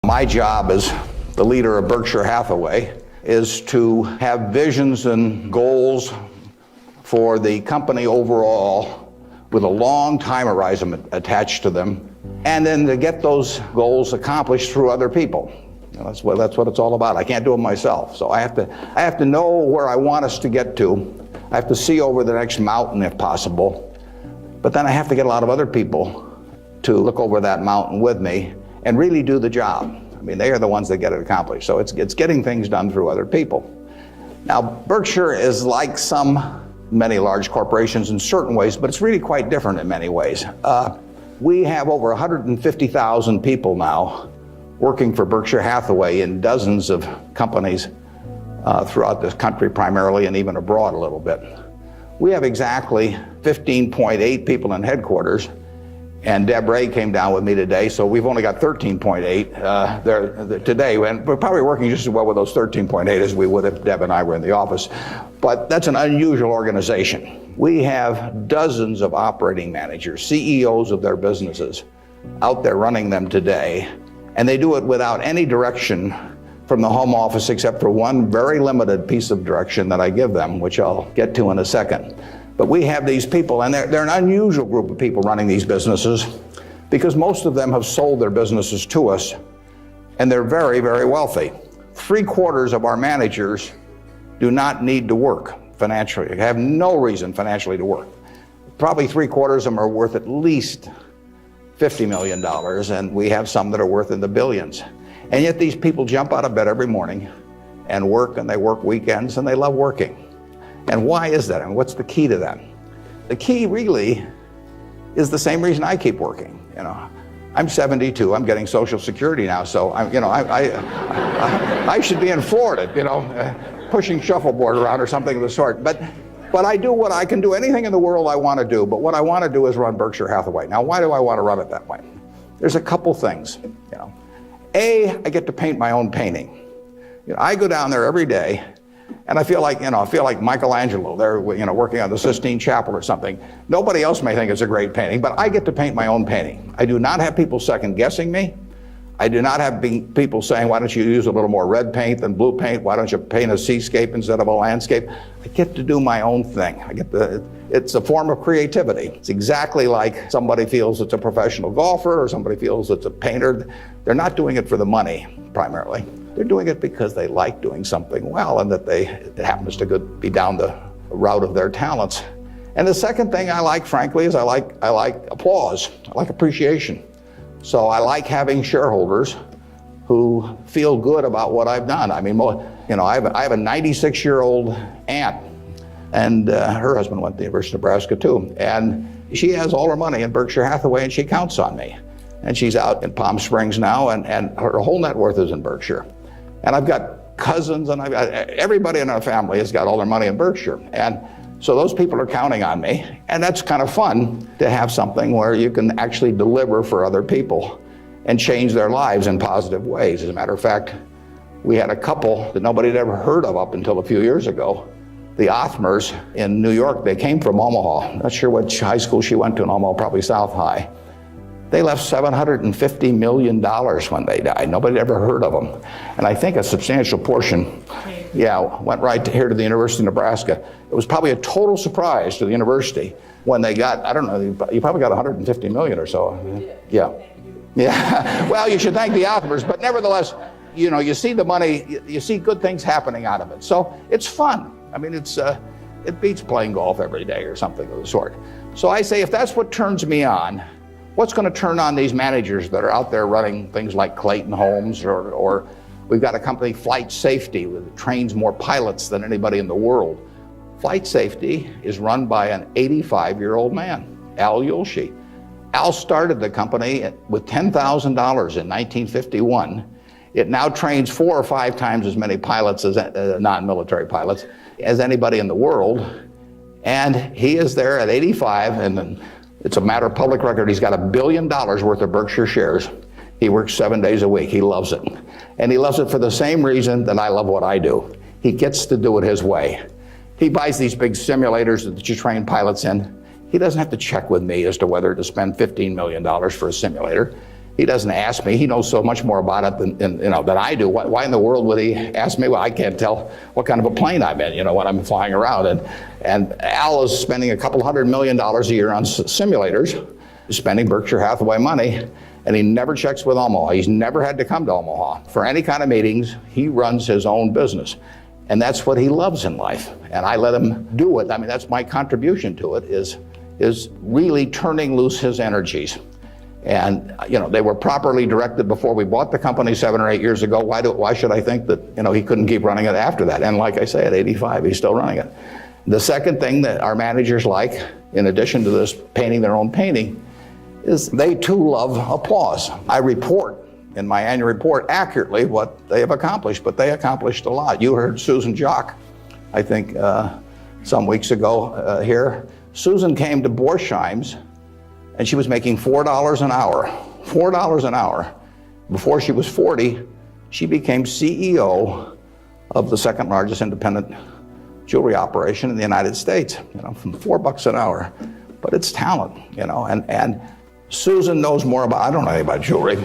My job as the leader of Berkshire Hathaway is to have visions and goals for the company overall with a long time horizon attached to them, and then to get those goals accomplished through other people. That's what it's all about. I can't do it myself, so I have to know where I want us to get to. I have to see over the next mountain if possible, but then I have to get a lot of other people to look over that mountain with me and really do the job. I mean, they are the ones that get it accomplished. So it's getting things done through other people. Now, Berkshire is like many large corporations in certain ways, but it's really quite different in many ways. We have over 150,000 people now working for Berkshire Hathaway in dozens of companies throughout this country primarily, and even abroad a little bit. We have exactly 15.8 people in headquarters, and Deb Ray came down with me today, so we've only got 13.8 there today, and we're probably working just as well with those 13.8 as we would if Deb and I were in the office. But that's an unusual organization. We have dozens of operating managers, CEOs of their businesses, out there running them today, and they do it without any direction from the home office except for one very limited piece of direction that I give them, which I'll get to in a second. But we have these people, and they're an unusual group of people running these businesses because most of them have sold their businesses to us, and they're very, very wealthy. 3/4 of our managers do not need to work financially. They have no reason financially to work. Probably 3/4 of them are worth at least $50 million, and we have some that are worth in the billions. And yet these people jump out of bed every morning and work, and they work weekends, and they love working. And why is that? And what's the key to that? The key really is the same reason I keep working. I'm 72. I'm getting Social Security now, so I should be in Florida, pushing shuffleboard around or something of the sort. But I do what I can do. Anything in the world I want to do. But what I want to do is run Berkshire Hathaway. Now, why do I want to run it that way? There's a couple things. I get to paint my own painting. I go down there every day. And I feel like Michelangelo there, working on the Sistine Chapel or something. Nobody else may think it's a great painting, but I get to paint my own painting. I do not have people second guessing me. I do not have people saying, why don't you use a little more red paint than blue paint? Why don't you paint a seascape instead of a landscape? I get to do my own thing. It's a form of creativity. It's exactly like somebody feels it's a professional golfer or somebody feels it's a painter. They're not doing it for the money, primarily. They're doing it because they like doing something well, and that it happens to be down the route of their talents. And the second thing I like, frankly, is I like applause. I like appreciation. So I like having shareholders who feel good about what I've done. I mean, I have a 96-year-old aunt, and her husband went to the University of Nebraska too. And she has all her money in Berkshire Hathaway, and she counts on me. And she's out in Palm Springs now, and her whole net worth is in Berkshire. And I've got cousins, and everybody in our family has got all their money in Berkshire. And so those people are counting on me. And that's kind of fun to have something where you can actually deliver for other people and change their lives in positive ways. As a matter of fact, we had a couple that nobody had ever heard of up until a few years ago. The Othmers in New York, they came from Omaha. Not sure which high school she went to in Omaha, probably South High. They left $750 million when they died. Nobody had ever heard of them. And I think a substantial portion, went right here to the University of Nebraska. It was probably a total surprise to the university when they got, I don't know, you probably got 150 million or so. Yeah. Well, you should thank the Othmers, but nevertheless, you see the money, you see good things happening out of it. So it's fun. I mean, it beats playing golf every day or something of the sort. So I say, if that's what turns me on, what's going to turn on these managers that are out there running things like Clayton Homes, or we've got a company, Flight Safety, that trains more pilots than anybody in the world. Flight Safety is run by an 85-year-old man, Al Yulshi. Al started the company with $10,000 in 1951. It now trains 4 or 5 times as many pilots as non-military pilots as anybody in the world. And he is there at 85, and it's a matter of public record. He's got $1 billion worth of Berkshire shares. He works 7 days a week. He loves it. And he loves it for the same reason that I love what I do. He gets to do it his way. He buys these big simulators that you train pilots in. He doesn't have to check with me as to whether to spend $15 million for a simulator. he doesn't ask me. He knows so much more about it than I do. Why in the world would he ask me? Well, I can't tell what kind of a plane I'm in, when I'm flying around. And Al is spending a couple $100 million a year on simulators, spending Berkshire Hathaway money, and he never checks with Omaha. He's never had to come to Omaha for any kind of meetings. He runs his own business. And that's what he loves in life. And I let him do it. I mean, that's my contribution to it, is really turning loose his energies. And, they were properly directed before we bought the company 7 or 8 years ago. Why should I think that, he couldn't keep running it after that? And like I say, at 85, he's still running it. The second thing that our managers like, in addition to this painting their own painting, is they too love applause. I report in my annual report accurately what they have accomplished, but they accomplished a lot. You heard Susan Jock, I think, some weeks ago here. Susan came to Borsheim's, and she was making $4 an hour. $4 an hour. Before she was 40, she became CEO of the second largest independent jewelry operation in the United States, from $4 an hour. But it's talent, and Susan knows more about, I don't know anything about jewelry,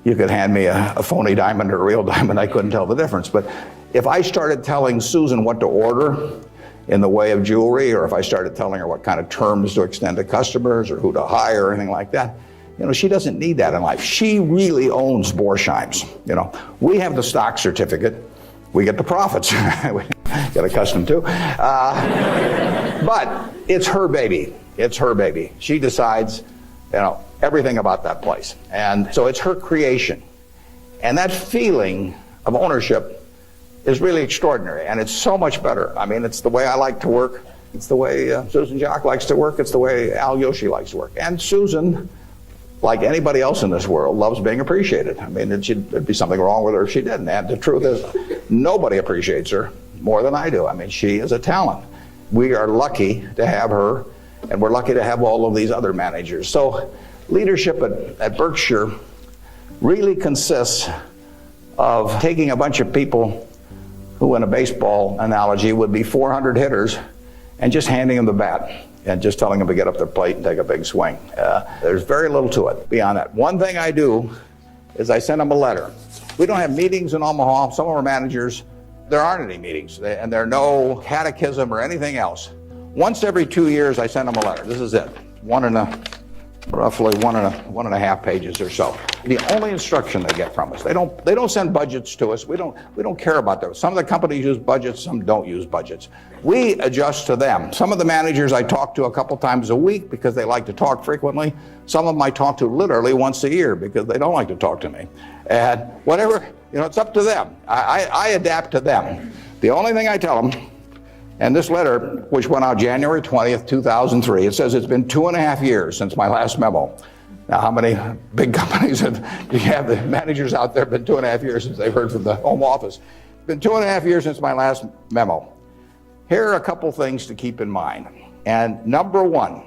you could hand me a phony diamond or a real diamond, I couldn't tell the difference. But if I started telling Susan what to order in the way of jewelry, or if I started telling her what kind of terms to extend to customers or who to hire or anything like that, she doesn't need that in life. She really owns Borsheim's. We have the stock certificate, we get the profits. We get accustomed to. But it's her baby. It's her baby. She decides, everything about that place. And so it's her creation. And that feeling of ownership is really extraordinary, and it's so much better. I mean, it's the way I like to work. It's the way Susan Jock likes to work. It's the way Al Yoshi likes to work. And Susan, like anybody else in this world, loves being appreciated. I mean, there'd be something wrong with her if she didn't. And the truth is, nobody appreciates her more than I do. I mean, she is a talent. We are lucky to have her, and we're lucky to have all of these other managers. So leadership at Berkshire really consists of taking a bunch of people who, in a baseball analogy, would be 400 hitters, and just handing them the bat and just telling them to get up their plate and take a big swing. There's very little to it beyond that. One thing I do is I send them a letter. We don't have meetings in Omaha. Some of our managers, there aren't any meetings, and there are no catechism or anything else. Once every 2 years, I send them a letter. This is it. Roughly one and a half pages or so. The only instruction they get from us. They don't send budgets to us. We don't care about those. Some of the companies use budgets, some don't use budgets. We adjust to them. Some of the managers I talk to a couple times a week because they like to talk frequently. Some of them I talk to literally once a year because they don't like to talk to me. And whatever, it's up to them. I adapt to them. The only thing I tell them, and this letter, which went out January 20th, 2003, it says it's been 2.5 years since my last memo. Now, how many big companies do you have the managers out there? Been 2.5 years since they've heard from the home office. It's been 2.5 years since my last memo. Here are a couple things to keep in mind. And number one,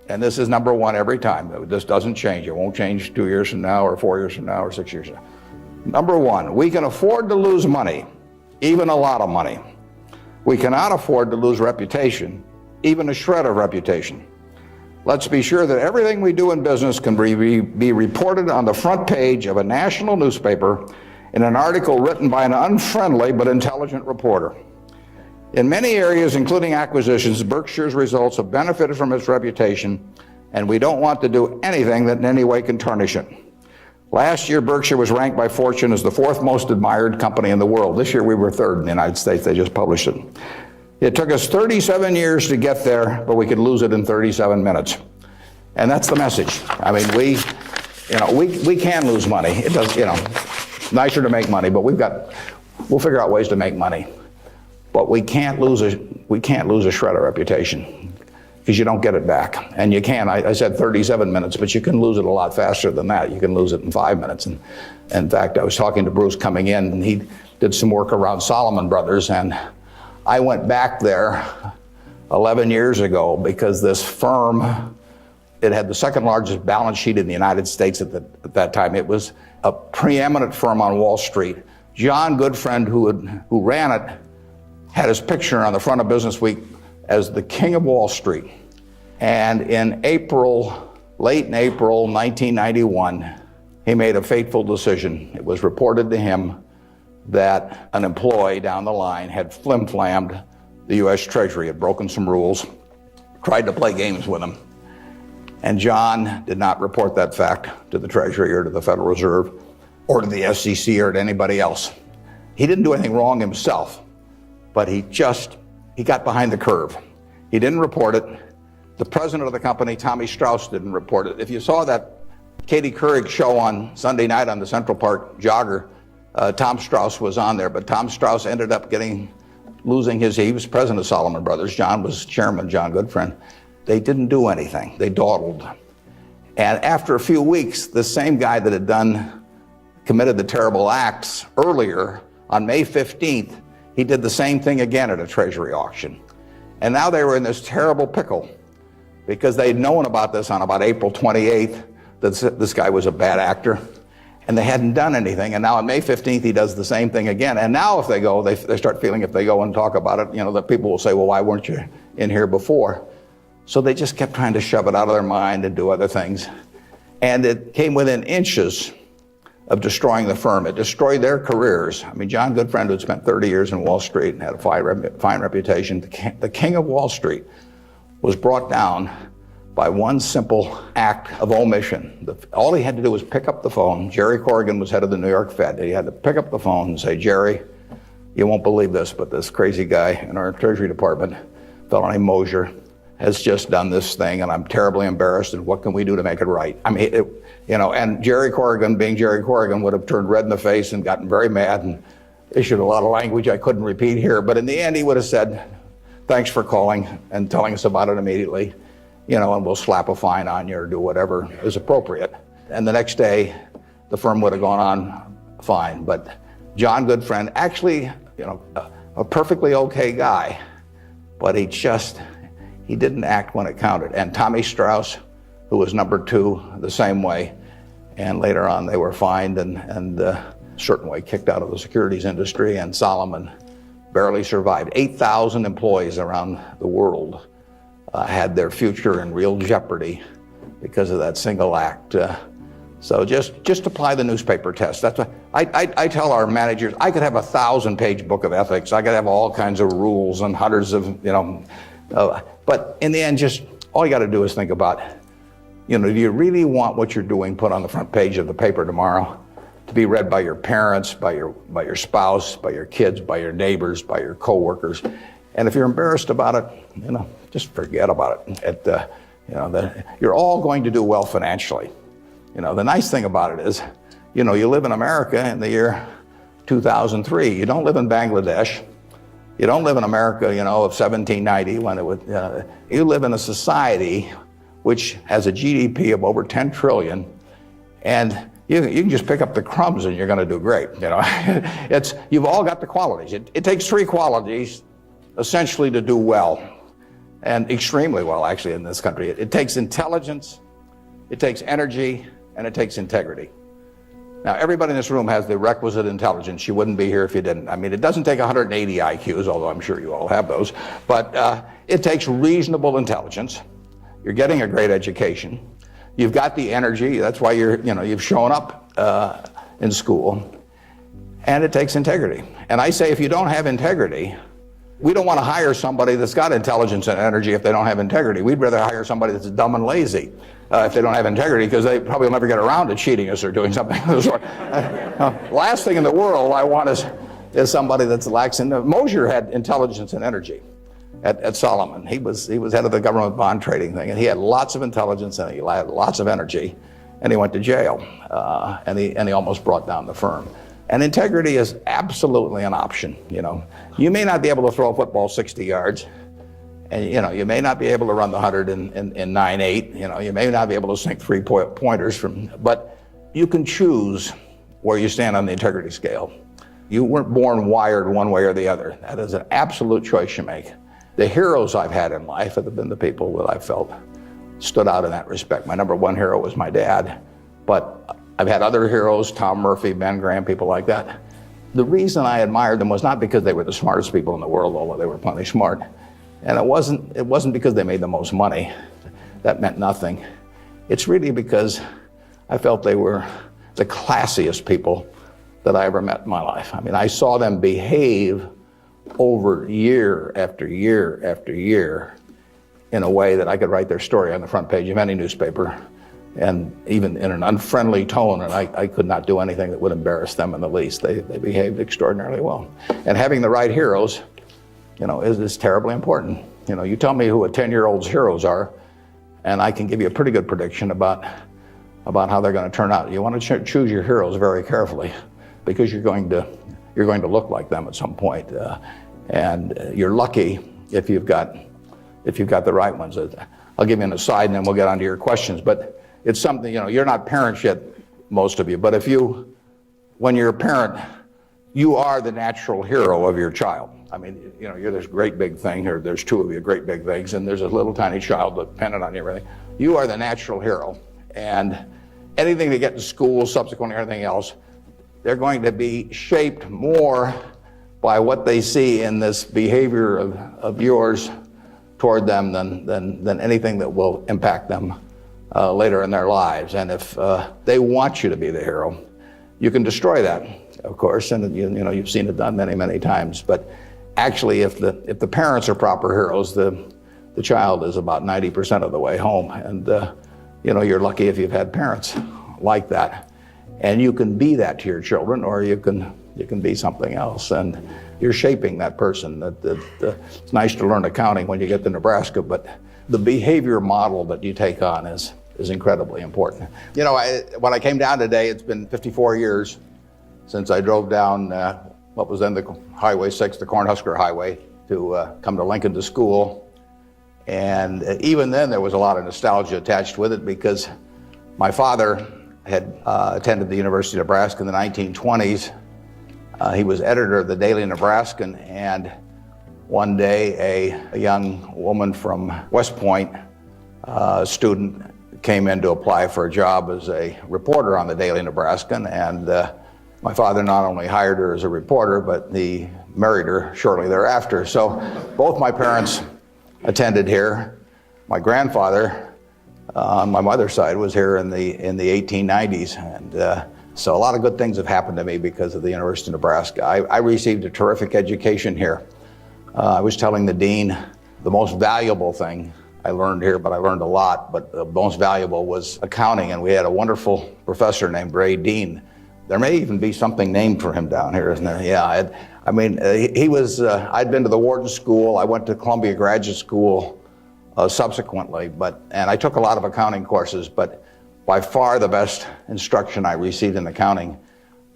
and this is number one every time, this doesn't change. It won't change 2 years from now or 4 years from now or 6 years from now. Number one, we can afford to lose money, even a lot of money. We cannot afford to lose reputation, even a shred of reputation. Let's be sure that everything we do in business can be reported on the front page of a national newspaper in an article written by an unfriendly but intelligent reporter. In many areas, including acquisitions, Berkshire's results have benefited from its reputation, and we don't want to do anything that in any way can tarnish it. Last year, Berkshire was ranked by Fortune as the 4th most admired company in the world. This year, we were 3rd in the United States. They just published it. It took us 37 years to get there, but we could lose it in 37 minutes. And that's the message. I mean, we can lose money. It does, nicer to make money, but we'll figure out ways to make money. But we can't lose a shred of reputation, because you don't get it back. And you can, I said 37 minutes, but you can lose it a lot faster than that. You can lose it in 5 minutes. And in fact, I was talking to Bruce coming in, and he did some work around Salomon Brothers, and I went back there 11 years ago because this firm, it had the 2nd largest balance sheet in the United States at that time. It was a preeminent firm on Wall Street. John Goodfriend, who ran it, had his picture on the front of Business Week as the king of Wall Street. And in April late in April 1991, he made a fateful decision. It was reported to him that an employee down the line had flim-flammed the U.S. Treasury, had broken some rules, tried to play games with him. And John did not report that fact to the Treasury or to the Federal Reserve or to the SEC or to anybody else. He didn't do anything wrong himself, but he got behind the curve. He didn't report it. The president of the company, Tommy Strauss, didn't report it. If you saw that Katie Couric show on Sunday night on the Central Park Jogger, Tom Strauss was on there, but Tom Strauss ended up losing he was president of Salomon Brothers. John was chairman, John Goodfriend. They didn't do anything. They dawdled. And after a few weeks, the same guy that had committed the terrible acts earlier, on May 15th, he did the same thing again at a Treasury auction. And now they were in this terrible pickle because they'd known about this on about April 28th, that this guy was a bad actor, and they hadn't done anything. And now on May 15th, he does the same thing again. And now if they go, they start feeling if they go and talk about it, that people will say, well, why weren't you in here before? So they just kept trying to shove it out of their mind and do other things. And it came within inches of destroying the firm. It destroyed their careers. I mean, John Goodfriend, who'd spent 30 years in Wall Street and had a fine reputation, the king of Wall Street, was brought down by one simple act of omission. All he had to do was pick up the phone. Jerry Corrigan was head of the New York Fed. He had to pick up the phone and say, Jerry, you won't believe this, but this crazy guy in our Treasury Department, a fellow named Mosier, has just done this thing, and I'm terribly embarrassed, and what can we do to make it right? I mean, and Jerry Corrigan, being Jerry Corrigan, would have turned red in the face and gotten very mad and issued a lot of language I couldn't repeat here. But in the end, he would have said, thanks for calling and telling us about it immediately, and we'll slap a fine on you or do whatever is appropriate. And the next day, the firm would have gone on fine. But John Goodfriend, actually, a perfectly okay guy, but he didn't act when it counted. And Tommy Strauss, who was number two, the same way. And later on, they were fined and a certain way kicked out of the securities industry, and Salomon barely survived. 8,000 employees around the world had their future in real jeopardy because of that single act. So just apply the newspaper test. That's what I tell our managers. I could have a 1,000-page book of ethics. I could have all kinds of rules and hundreds of, but in the end, just all you got to do is think about, do you really want what you're doing put on the front page of the paper tomorrow to be read by your parents, by your spouse, by your kids, by your neighbors, by your coworkers? And if you're embarrassed about it, just forget about it. You're all going to do well financially. The nice thing about it is, you live in America in the year 2003. You don't live in Bangladesh. You don't live in America, of 1790 when it would. You live in a society which has a GDP of over 10 trillion, and you can just pick up the crumbs and you're going to do great. You've all got the qualities. It takes three qualities essentially to do well, and extremely well actually in this country. It takes intelligence, it takes energy, and it takes integrity. Now, everybody in this room has the requisite intelligence. You wouldn't be here if you didn't. I mean, it doesn't take 180 IQs, although I'm sure you all have those, but it takes reasonable intelligence. You're getting a great education. You've got the energy. That's why you've shown up in school. And it takes integrity. And I say if you don't have integrity, we don't want to hire somebody that's got intelligence and energy if they don't have integrity. We'd rather hire somebody that's dumb and lazy if they don't have integrity, because they probably will never get around to cheating us or doing something of the sort. Last thing in the world I want is somebody that's lacks in. Mosier had intelligence and energy at Salomon. He was head of the government bond trading thing, and he had lots of intelligence and he had lots of energy, and he went to jail, and he almost brought down the firm. And integrity is absolutely an option. You may not be able to throw a football 60 yards, and you may not be able to run the 100 in 9.8. You may not be able to sink three-pointers but you can choose where you stand on the integrity scale. You weren't born wired one way or the other. That is an absolute choice you make. The heroes I've had in life have been the people that I felt stood out in that respect. My number one hero was my dad, but I've had other heroes, Tom Murphy, Ben Graham, people like that. The reason I admired them was not because they were the smartest people in the world, although they were plenty smart. And it wasn't because they made the most money. That meant nothing. it's really because I felt they were the classiest people that I ever met in my life. I mean, I saw them behave over year after year after year in a way that I could write their story on the front page of any newspaper, and even in an unfriendly tone, and I could not do anything that would embarrass them in the least. They behaved extraordinarily well. And having the right heroes, is terribly important. You tell me who a 10-year-old's heroes are, and I can give you a pretty good prediction about how they're going to turn out. You want to choose your heroes very carefully, because you're going to look like them at some point, and you're lucky if you've got the right ones. I'll give you an aside, and then we'll get on to your questions. But it's something, you're not parents yet, most of you, but when you're a parent, you are the natural hero of your child. I mean, you're this great big thing, or there's two of you great big things, and there's a little tiny child dependent on you, everything. You are the natural hero. And anything they get in school, subsequently everything else, they're going to be shaped more by what they see in this behavior of yours toward them than anything that will impact them later in their lives. And if they want you to be the hero, you can destroy that, of course, and you've seen it done many, many times. But actually, if the parents are proper heroes, the child is about 90% of the way home. And you're lucky if you've had parents like that. And you can be that to your children, or you can be something else. And you're shaping that person. It's nice to learn accounting when you get to Nebraska, but the behavior model that you take on is incredibly important. When I came down today, it's been 54 years since I drove down what was then the Highway 6, the Cornhusker Highway, to come to Lincoln to school. And even then, there was a lot of nostalgia attached with it, because my father had attended the University of Nebraska in the 1920s. He was editor of the Daily Nebraskan, and one day a young woman from West Point, a student, came in to apply for a job as a reporter on the Daily Nebraskan, and my father not only hired her as a reporter, but he married her shortly thereafter. So both my parents attended here. My grandfather on my mother's side was here in the 1890s, and so a lot of good things have happened to me because of the University of Nebraska. I received a terrific education here. I was telling the dean the most valuable thing I learned here, but I learned a lot, but the most valuable was accounting, and we had a wonderful professor named Ray Dean. There may even be something named for him down here, isn't there? Yeah, he was, I'd been to the Wharton School. I went to Columbia Graduate School subsequently, and I took a lot of accounting courses, but by far the best instruction I received in accounting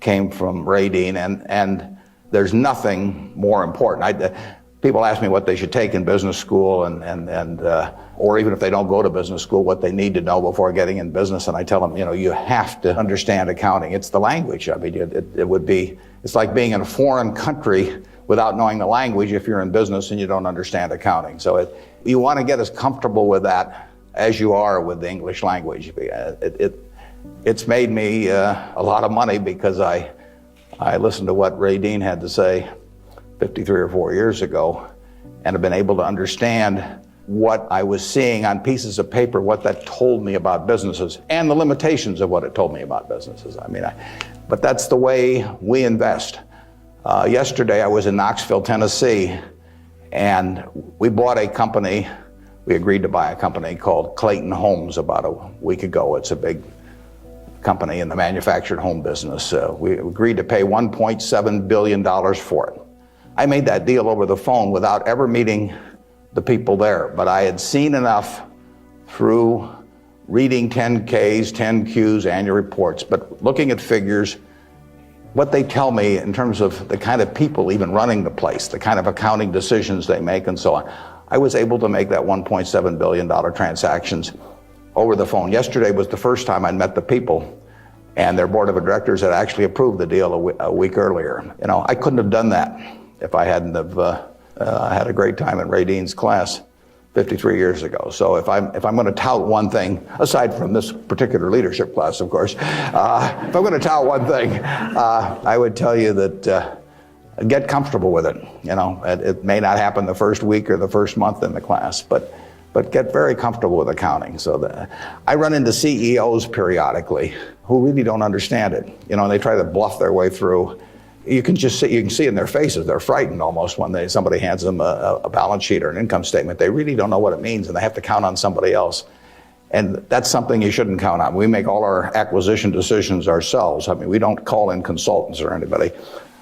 came from Ray Dean, and there's nothing more important. People ask me what they should take in business school, or even if they don't go to business school, what they need to know before getting in business, and I tell them, you have to understand accounting. It's the language. I mean, it's like being in a foreign country without knowing the language if you're in business and you don't understand accounting. So you want to get as comfortable with that as you are with the English language. It's made me a lot of money, because I listened to what Ray Dean had to say 53 or 4 years ago, and have been able to understand what I was seeing on pieces of paper, what that told me about businesses, and the limitations of what it told me about businesses. But that's the way we invest. Yesterday I was in Knoxville, Tennessee, and we bought a company. We agreed to buy a company called Clayton Homes about a week ago. It's a big company in the manufactured home business. We agreed to pay $1.7 billion for it. I made that deal over the phone without ever meeting the people there, but I had seen enough through reading 10Ks, 10Qs, annual reports, but looking at figures, what they tell me in terms of the kind of people even running the place, the kind of accounting decisions they make and so on. I was able to make that $1.7 billion transactions over the phone. Yesterday was the first time I'd met the people, and their board of directors had actually approved the deal a week earlier. I couldn't have done that if I hadn't have had a great time in Ray Dean's class 53 years ago. So if I'm going to tout one thing, aside from this particular leadership class, of course, if I'm going to tout one thing, I would tell you that get comfortable with it. It may not happen the first week or the first month in the class, but but get very comfortable with accounting. So I run into CEOs periodically who really don't understand it. And they try to bluff their way through. You can see in their faces, they're frightened almost when somebody hands them a balance sheet or an income statement. They really don't know what it means, and they have to count on somebody else. And that's something you shouldn't count on. We make all our acquisition decisions ourselves. I mean, we don't call in consultants or anybody.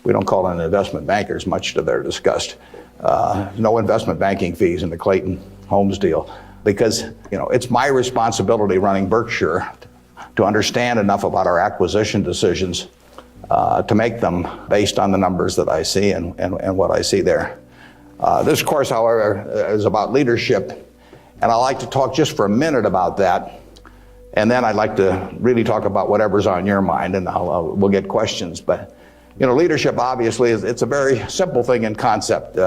We don't call in investment bankers, much to their disgust. No investment banking fees in the Clayton Homes deal, because it's my responsibility running Berkshire to understand enough about our acquisition decisions to make them based on the numbers that I see and what I see there. This course, however, is about leadership. And I'd like to talk just for a minute about that. And then I'd like to really talk about whatever's on your mind, and we'll get questions. But, leadership obviously it's a very simple thing in concept.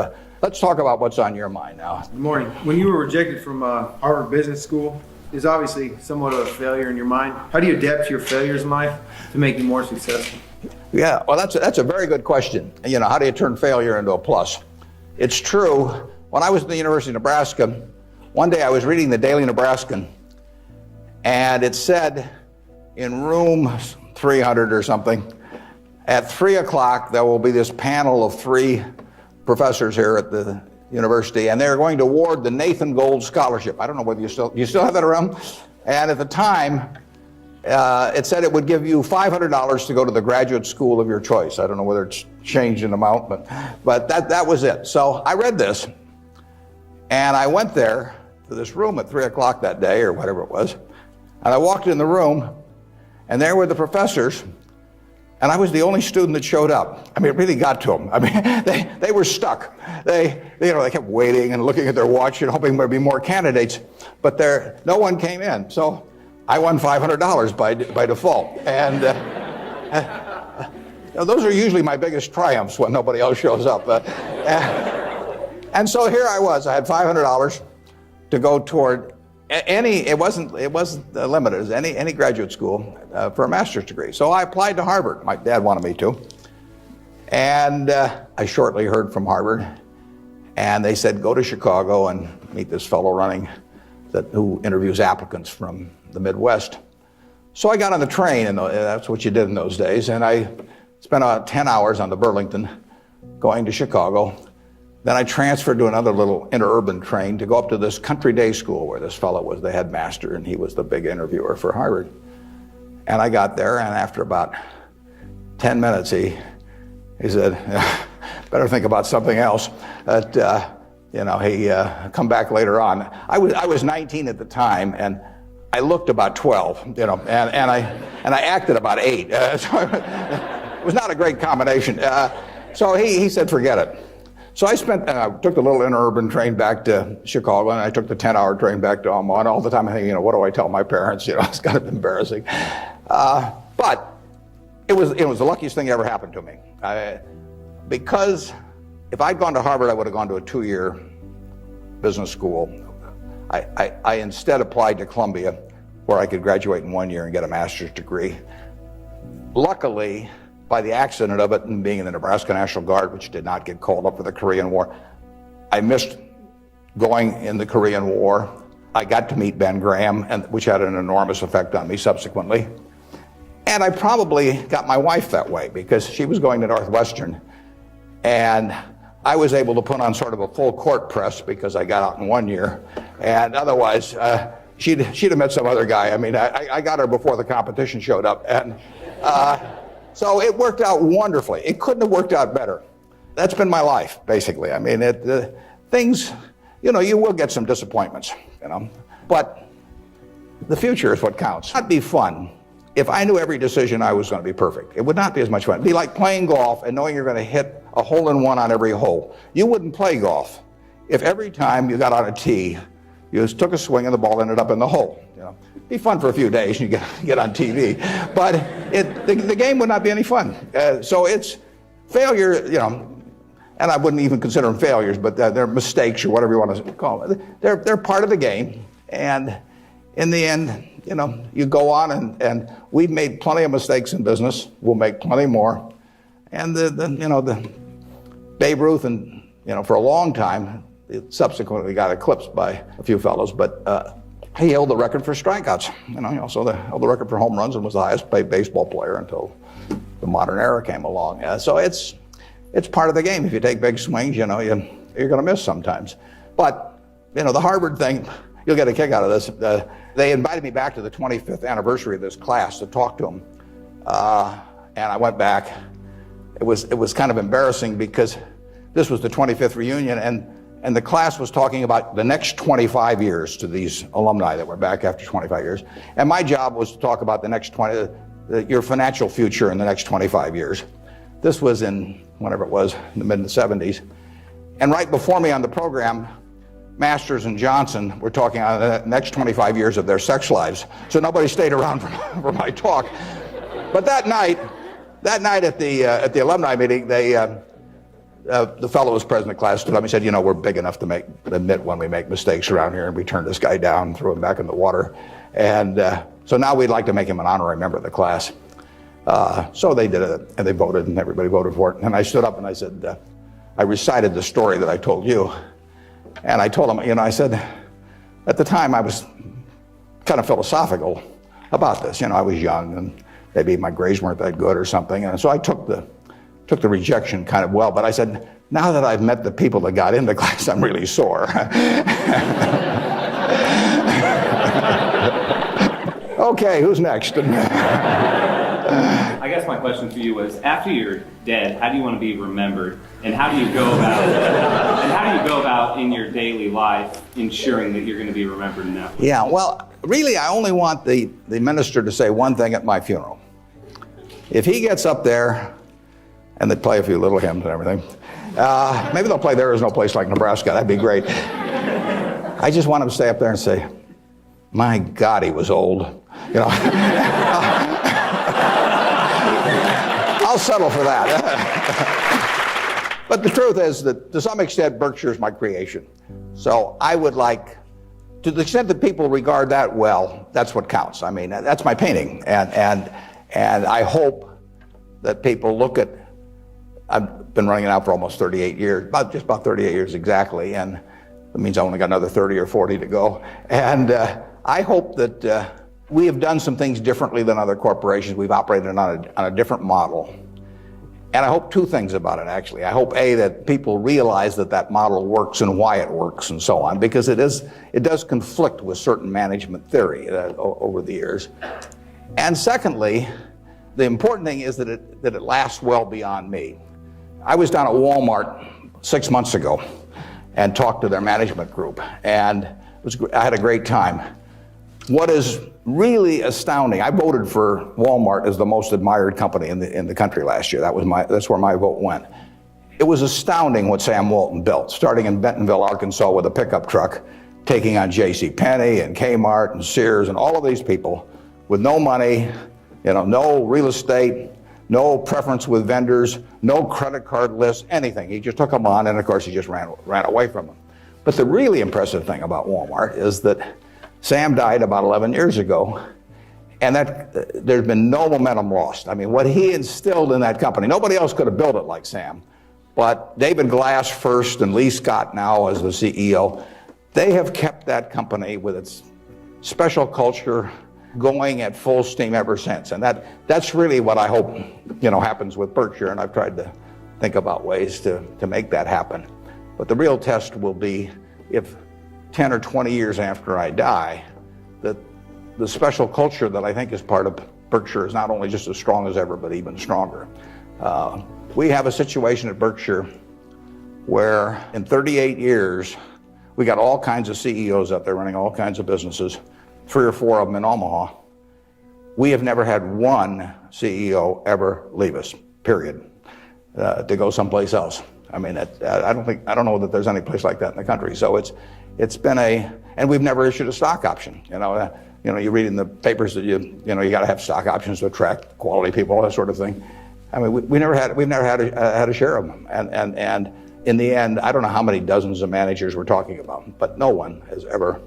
Let's talk about what's on your mind now. Good morning. When you were rejected from Harvard Business School, there's obviously somewhat of a failure in your mind. How do you adapt to your failures in life to make you more successful? Yeah, well, that's a very good question. How do you turn failure into a plus? It's true. When I was at the University of Nebraska, one day I was reading the Daily Nebraskan, and it said in room 300 or something, at 3 o'clock there will be this panel of 3 professors here at the university, and they're going to award the Nathan Gold Scholarship. I don't know whether you still have that around. And at the time, it said it would give you $500 to go to the graduate school of your choice. I don't know whether it's changed in amount, but that was it. So I read this, and I went there to this room at 3 o'clock that day, or whatever it was, and I walked in the room, and there were the professors, and I was the only student that showed up. I mean, it really got to them. I mean, they were stuck. They kept waiting and looking at their watch and hoping there'd be more candidates, but no one came in. So I won $500 by default, and those are usually my biggest triumphs when nobody else shows up. And so here I was. I had $500 to go toward it wasn't limited as any graduate school for a master's degree. So I applied to Harvard. My dad wanted me to. And I shortly heard from Harvard, and they said, go to Chicago and meet this fellow who interviews applicants from the Midwest. So I got on the train, and that's what you did in those days, and I spent about 10 hours on the Burlington going to Chicago. Then I transferred to another little interurban train to go up to this country day school where this fellow was the headmaster, and he was the big interviewer for Harvard. And I got there, and after about 10 minutes, he said, better think about something else. He come back later on. I was 19 at the time, and I looked about 12, and I acted about 8. So it was not a great combination. So he said, forget it. So I took the little interurban train back to Chicago, and I took the 10-hour train back to Omaha, and all the time I'm thinking, what do I tell my parents? It's kind of embarrassing. But it was the luckiest thing that ever happened to me. Because if I'd gone to Harvard, I would have gone to a 2-year business school. I instead applied to Columbia, where I could graduate in 1 year and get a master's degree. Luckily, by the accident of it and being in the Nebraska National Guard, which did not get called up for the Korean War, I missed going in the Korean War. I got to meet Ben Graham, which had an enormous effect on me subsequently. And I probably got my wife that way because she was going to Northwestern, and I was able to put on sort of a full court press because I got out in 1 year, and otherwise she'd have met some other guy. I mean, I got her before the competition showed up, and so it worked out wonderfully. It couldn't have worked out better. That's been my life, basically. I mean, things, you will get some disappointments, but the future is what counts. It'd be fun if I knew every decision I was going to be perfect. It would not be as much fun. It'd be like playing golf and knowing you're going to hit a hole-in-one on every hole. You wouldn't play golf if every time you got on a tee, you just took a swing and the ball ended up in the hole. It'd be fun for a few days and you get on TV, but the game would not be any fun. So it's failure, and I wouldn't even consider them failures, but they're mistakes or whatever you want to call it. They're part of the game, and in the end, you go on, and we've made plenty of mistakes in business. We'll make plenty more, and the Babe Ruth and for a long time It subsequently got eclipsed by a few fellows, but he held the record for strikeouts. He also held the record for home runs and was the highest paid baseball player until the modern era came along. So it's part of the game. If you take big swings, you're going to miss sometimes. But the Harvard thing, you'll get a kick out of this. They invited me back to the 25th anniversary of this class to talk to them, and I went back. It was kind of embarrassing because this was the 25th reunion, and the class was talking about the next 25 years to these alumni that were back after 25 years. And my job was to talk about the next your financial future in the next 25 years. This was in, whenever it was, in the mid-70s. And right before me on the program, Masters and Johnson were talking on the next 25 years of their sex lives. So nobody stayed around for my talk. But that night at the alumni meeting, the fellow who was president of the class stood up and said, we're big enough to admit when we make mistakes around here, and we turned this guy down and threw him back in the water. And so now we'd like to make him an honorary member of the class. So they did it, and they voted, and everybody voted for it. And I stood up and I said, I recited the story that I told you. And I told him, I said, at the time I was kind of philosophical about this. I was young and maybe my grades weren't that good or something. And so I took the rejection kind of well, but I said, now that I've met the people that got into class, I'm really sore. Okay, who's next? I guess my question for you was, after you're dead, how do you want to be remembered? And how do you go about in your daily life ensuring that you're going to be remembered enough? Yeah, well, really, I only want the minister to say one thing at my funeral. If he gets up there, and they play a few little hymns and everything, maybe they'll play There Is No Place Like Nebraska. That'd be great. I just want him to stay up there and say, my God, he was old. I'll settle for that. But the truth is that to some extent, Berkshire is my creation. So I would like, to the extent that people regard that well, that's what counts. I mean, that's my painting. And I hope that people look at, I've been running it out for almost 38 years, just about 38 years exactly. And that means I only got another 30 or 40 to go. And I hope that we have done some things differently than other corporations. We've operated on a different model. And I hope two things about it, actually. I hope, A, that people realize that model works and why it works and so on, because it does conflict with certain management theory over the years. And secondly, the important thing is that it lasts well beyond me. I was down at Walmart 6 months ago and talked to their management group, and I had a great time. What is really astounding, I voted for Walmart as the most admired company in the country last year. That's where my vote went. It was astounding what Sam Walton built, starting in Bentonville, Arkansas with a pickup truck, taking on JCPenney and Kmart and Sears and all of these people with no money, no real estate, no preference with vendors, no credit card list, anything. He just took them on, and of course he just ran away from them. But the really impressive thing about Walmart is that Sam died about 11 years ago, and that there's been no momentum lost. I mean, what he instilled in that company, nobody else could have built it like Sam, but David Glass first and Lee Scott now as the CEO, they have kept that company with its special culture going at full steam ever since. And that's really what I hope, happens with Berkshire, and I've tried to think about ways to make that happen. But the real test will be if 10 or 20 years after I die, that the special culture that I think is part of Berkshire is not only just as strong as ever, but even stronger. We have a situation at Berkshire where in 38 years, we got all kinds of CEOs out there running all kinds of businesses, 3 or 4 of them in Omaha. We have never had one CEO ever leave us, period, to go someplace else. I mean, I don't know that there's any place like that in the country. So it's been and we've never issued a stock option. You read in the papers that you got to have stock options to attract quality people, that sort of thing. I mean, we've never had a share of them. And in the end, I don't know how many dozens of managers we're talking about, but no one has ever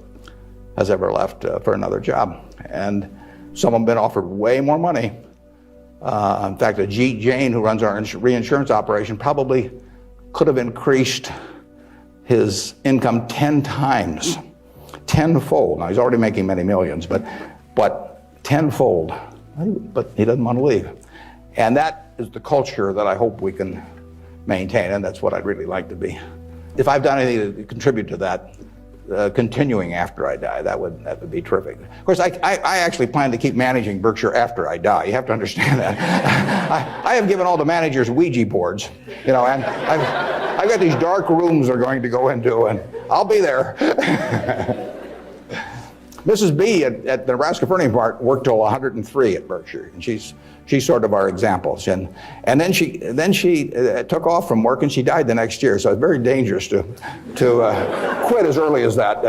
left for another job. And some of them have been offered way more money. In fact, Ajit Jain, who runs our reinsurance operation, probably could have increased his income 10 times, tenfold. Now, he's already making many millions, but tenfold. But he doesn't want to leave. And that is the culture that I hope we can maintain, and that's what I'd really like to be. If I've done anything to contribute to that, continuing after I die, that would be terrific. Of course, I actually plan to keep managing Berkshire after I die. You have to understand that. I have given all the managers Ouija boards, and I've got these dark rooms they're going to go into, and I'll be there. Mrs. B at the Nebraska Furniture Mart worked till 103 at Berkshire, and she's sort of our examples. And then she took off from work, and she died the next year. So it's very dangerous to quit as early as that.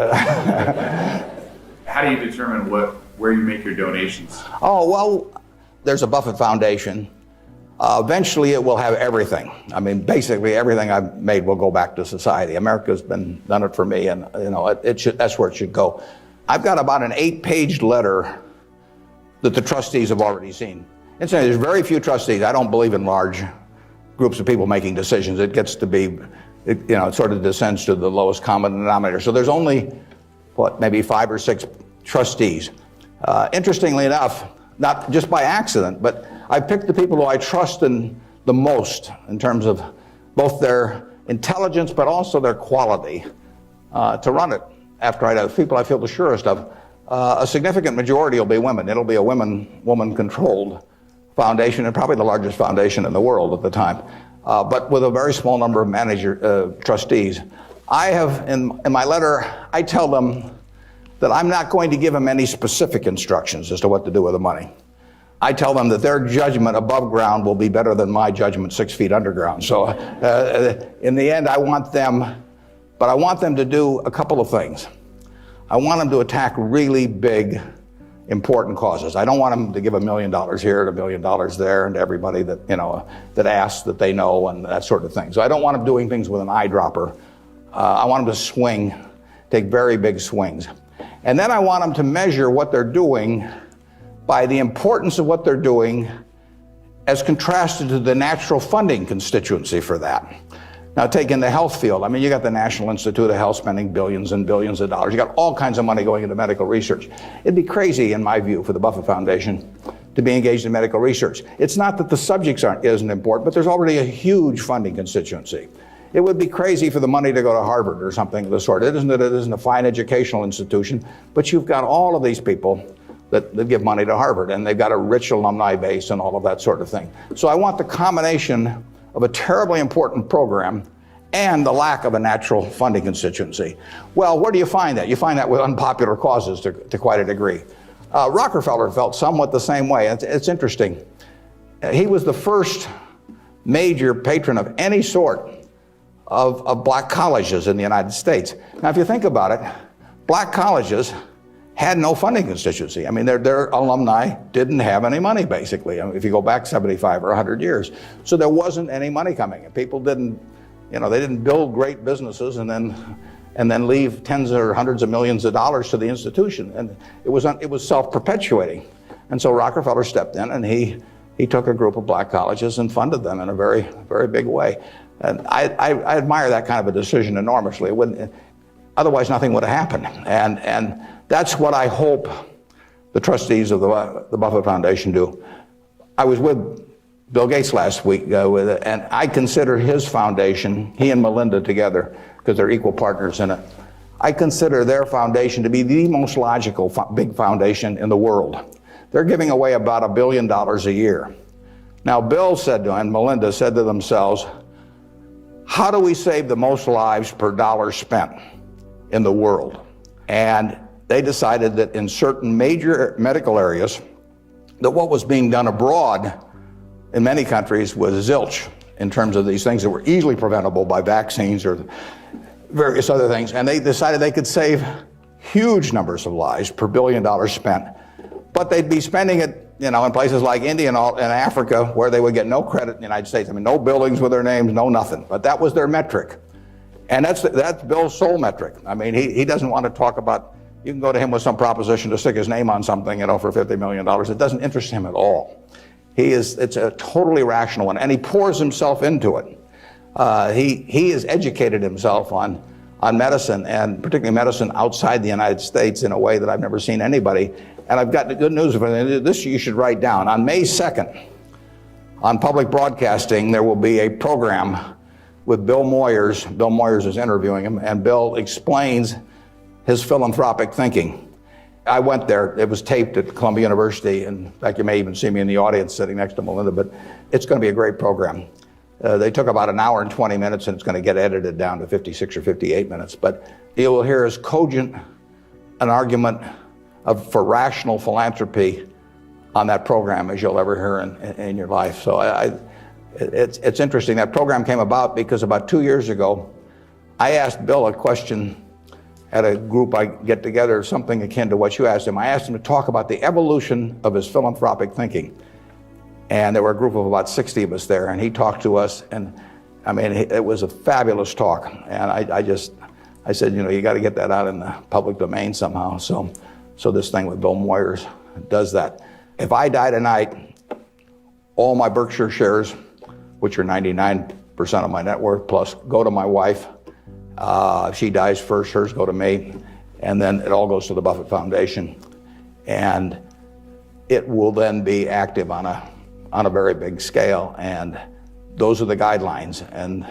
How do you determine where you make your donations? Oh, well, there's a Buffett Foundation. Eventually, it will have everything. I mean, basically, everything I've made will go back to society. America's done it for me, and that's where it should go. I've got about an 8-page letter that the trustees have already seen. Incidentally, there's very few trustees. I don't believe in large groups of people making decisions. It gets to be, it sort of descends to the lowest common denominator. So there's only, maybe 5 or 6 trustees. Interestingly enough, not just by accident, but I picked the people who I trust the most in terms of both their intelligence but also their quality to run it. After I die, the people I feel the surest of, a significant majority will be women. It'll be a woman-controlled foundation, and probably the largest foundation in the world at the time, but with a very small number of trustees. I have, in my letter, I tell them that I'm not going to give them any specific instructions as to what to do with the money. I tell them that their judgment above ground will be better than my judgment 6 feet underground. So in the end, I want them to do a couple of things. I want them to attack really big, important causes. I don't want them to give $1 million here and $1 million there and to everybody that asks that they know and that sort of thing. So I don't want them doing things with an eyedropper. I want them to take very big swings. And then I want them to measure what they're doing by the importance of what they're doing as contrasted to the natural funding constituency for that. Now, take in the health field. I mean, you got the National Institute of Health spending billions and billions of dollars. You got all kinds of money going into medical research. It'd be crazy, in my view, for the Buffett Foundation to be engaged in medical research. It's not that the subjects isn't important, but there's already a huge funding constituency. It would be crazy for the money to go to Harvard or something of the sort. It isn't a fine educational institution, but you've got all of these people that give money to Harvard, and they've got a rich alumni base and all of that sort of thing. So I want the combination of a terribly important program and the lack of a natural funding constituency. Well, where do you find that? You find that with unpopular causes to quite a degree. Rockefeller felt somewhat the same way. It's interesting. He was the first major patron of any sort of black colleges in the United States. Now, if you think about it, black colleges had no funding constituency. I mean, their alumni didn't have any money, basically, if you go back 75 or 100 years. So there wasn't any money coming, and people didn't build great businesses and then leave tens or hundreds of millions of dollars to the institution. And it was self-perpetuating. And so Rockefeller stepped in, and he took a group of black colleges and funded them in a very, very big way. And I admire that kind of a decision enormously. Otherwise, nothing would have happened. And that's what I hope the trustees of the Buffett Foundation do. I was with Bill Gates last week, and I consider his foundation, he and Melinda together, because they're equal partners in it, I consider their foundation to be the most logical big foundation in the world. They're giving away about $1 billion a year. Now, Bill and Melinda said to themselves, how do we save the most lives per dollar spent in the world? And they decided that in certain major medical areas, that what was being done abroad in many countries was zilch in terms of these things that were easily preventable by vaccines or various other things. And they decided they could save huge numbers of lives per $1 billion spent. But they'd be spending it, in places like India and Africa, where they would get no credit in the United States. I mean, no buildings with their names, no nothing. But that was their metric. And that's Bill's sole metric. I mean, he doesn't want to talk about, you can go to him with some proposition to stick his name on something, for $50 million. It doesn't interest him at all. It's a totally rational one, and he pours himself into it. He has educated himself on on medicine, and particularly medicine outside the United States, in a way that I've never seen anybody. And I've got the good news for you. This you should write down. On May 2nd, on public broadcasting, there will be a program with Bill Moyers. Bill Moyers is interviewing him, and Bill explains his philanthropic thinking. I went there. It was taped at Columbia University. In fact, you may even see me in the audience sitting next to Melinda, but it's going to be a great program. They took about an hour and 20 minutes, and it's going to get edited down to 56 or 58 minutes. But you will hear as cogent an argument for rational philanthropy on that program as you'll ever hear in your life. So it's interesting. That program came about because about 2 years ago, I asked Bill a question at a group I get together, something akin to what you asked him. I asked him to talk about the evolution of his philanthropic thinking. And there were a group of about 60 of us there, and he talked to us, and I mean, it was a fabulous talk. And I said, you know, you got to get that out in the public domain somehow. So this thing with Bill Moyers does that. If I die tonight, all my Berkshire shares, which are 99% of my net worth plus, go to my wife. If she dies first, hers go to me, and then it all goes to the Buffett Foundation, and it will then be active on a very big scale. And those are the guidelines, and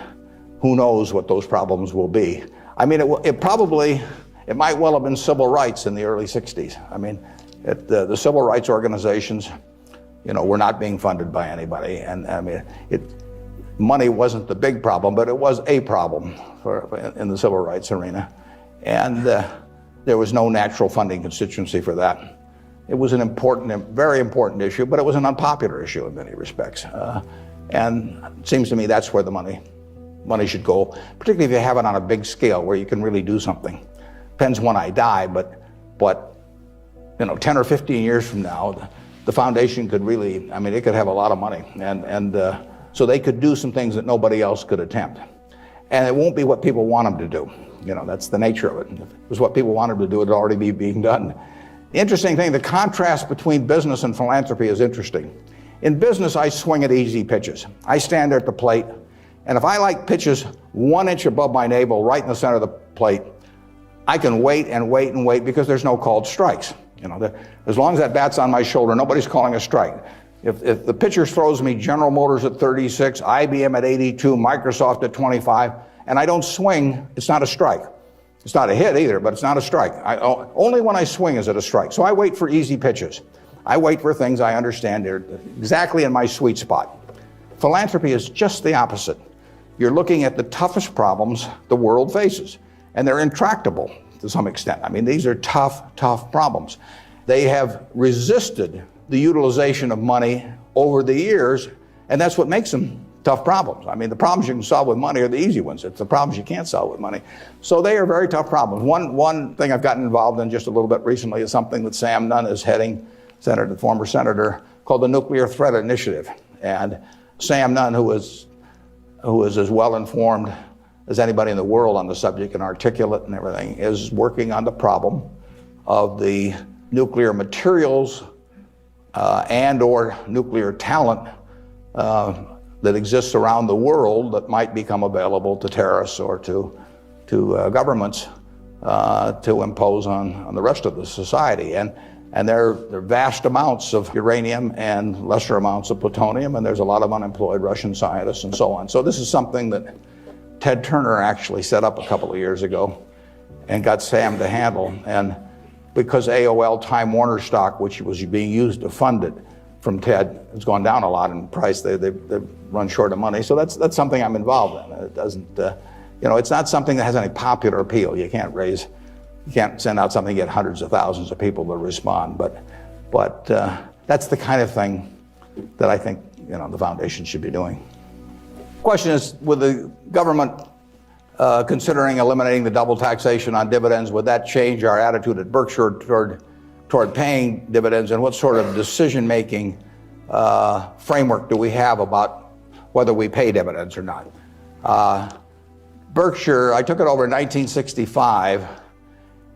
who knows what those problems will be. I mean, it might well have been civil rights in the early 60s. I mean, the civil rights organizations, you know, were not being funded by anybody, and I mean, money wasn't the big problem, but it was a problem in the civil rights arena. And there was no natural funding constituency for that. It was an important, very important issue, but it was an unpopular issue in many respects. And it seems to me that's where the money should go, particularly if you have it on a big scale where you can really do something. Depends when I die, but you know, 10 or 15 years from now, the foundation could really, I mean, it could have a lot of money. And so they could do some things that nobody else could attempt. And it won't be what people want them to do. You know, that's the nature of it. If it was what people wanted to do, it'd already be being done. The interesting thing, the contrast between business and philanthropy is interesting. In business, I swing at easy pitches. I stand there at the plate, and if I like pitches 1 inch above my navel, right in the center of the plate, I can wait and wait and wait because there's no called strikes. You know, as long as that bat's on my shoulder, nobody's calling a strike. If the pitcher throws me General Motors at 36, IBM at 82, Microsoft at 25, and I don't swing, it's not a strike. It's not a hit either, but it's not a strike. Only when I swing is it a strike. So I wait for easy pitches. I wait for things I understand are exactly in my sweet spot. Philanthropy is just the opposite. You're looking at the toughest problems the world faces, and they're intractable to some extent. I mean, these are tough problems. They have resisted the utilization of money over the years, and that's what makes them tough problems. I mean, the problems you can solve with money are the easy ones. It's the problems you can't solve with money. So they are very tough problems. One thing I've gotten involved in just a little bit recently is something that Sam Nunn is heading, the former senator, called the Nuclear Threat Initiative. And Sam Nunn, who is as well informed as anybody in the world on the subject and articulate and everything, is working on the problem of the nuclear materials and or nuclear talent that exists around the world that might become available to terrorists or to governments to impose on the rest of the society. And there are vast amounts of uranium and lesser amounts of plutonium, and there's a lot of unemployed Russian scientists and so on. So this is something that Ted Turner actually set up a couple of years ago and got Sam to handle. And because AOL Time Warner stock, which was being used to fund it from Ted, has gone down a lot in price. They've run short of money. So that's something I'm involved in. It doesn't, it's not something that has any popular appeal. You can't send out something and get hundreds of thousands of people to respond. But that's the kind of thing that I think the foundation should be doing. Question is, with the government considering eliminating the double taxation on dividends, would that change our attitude at Berkshire toward paying dividends, and what sort of decision-making framework do we have about whether we pay dividends or not? Berkshire, I took it over in 1965,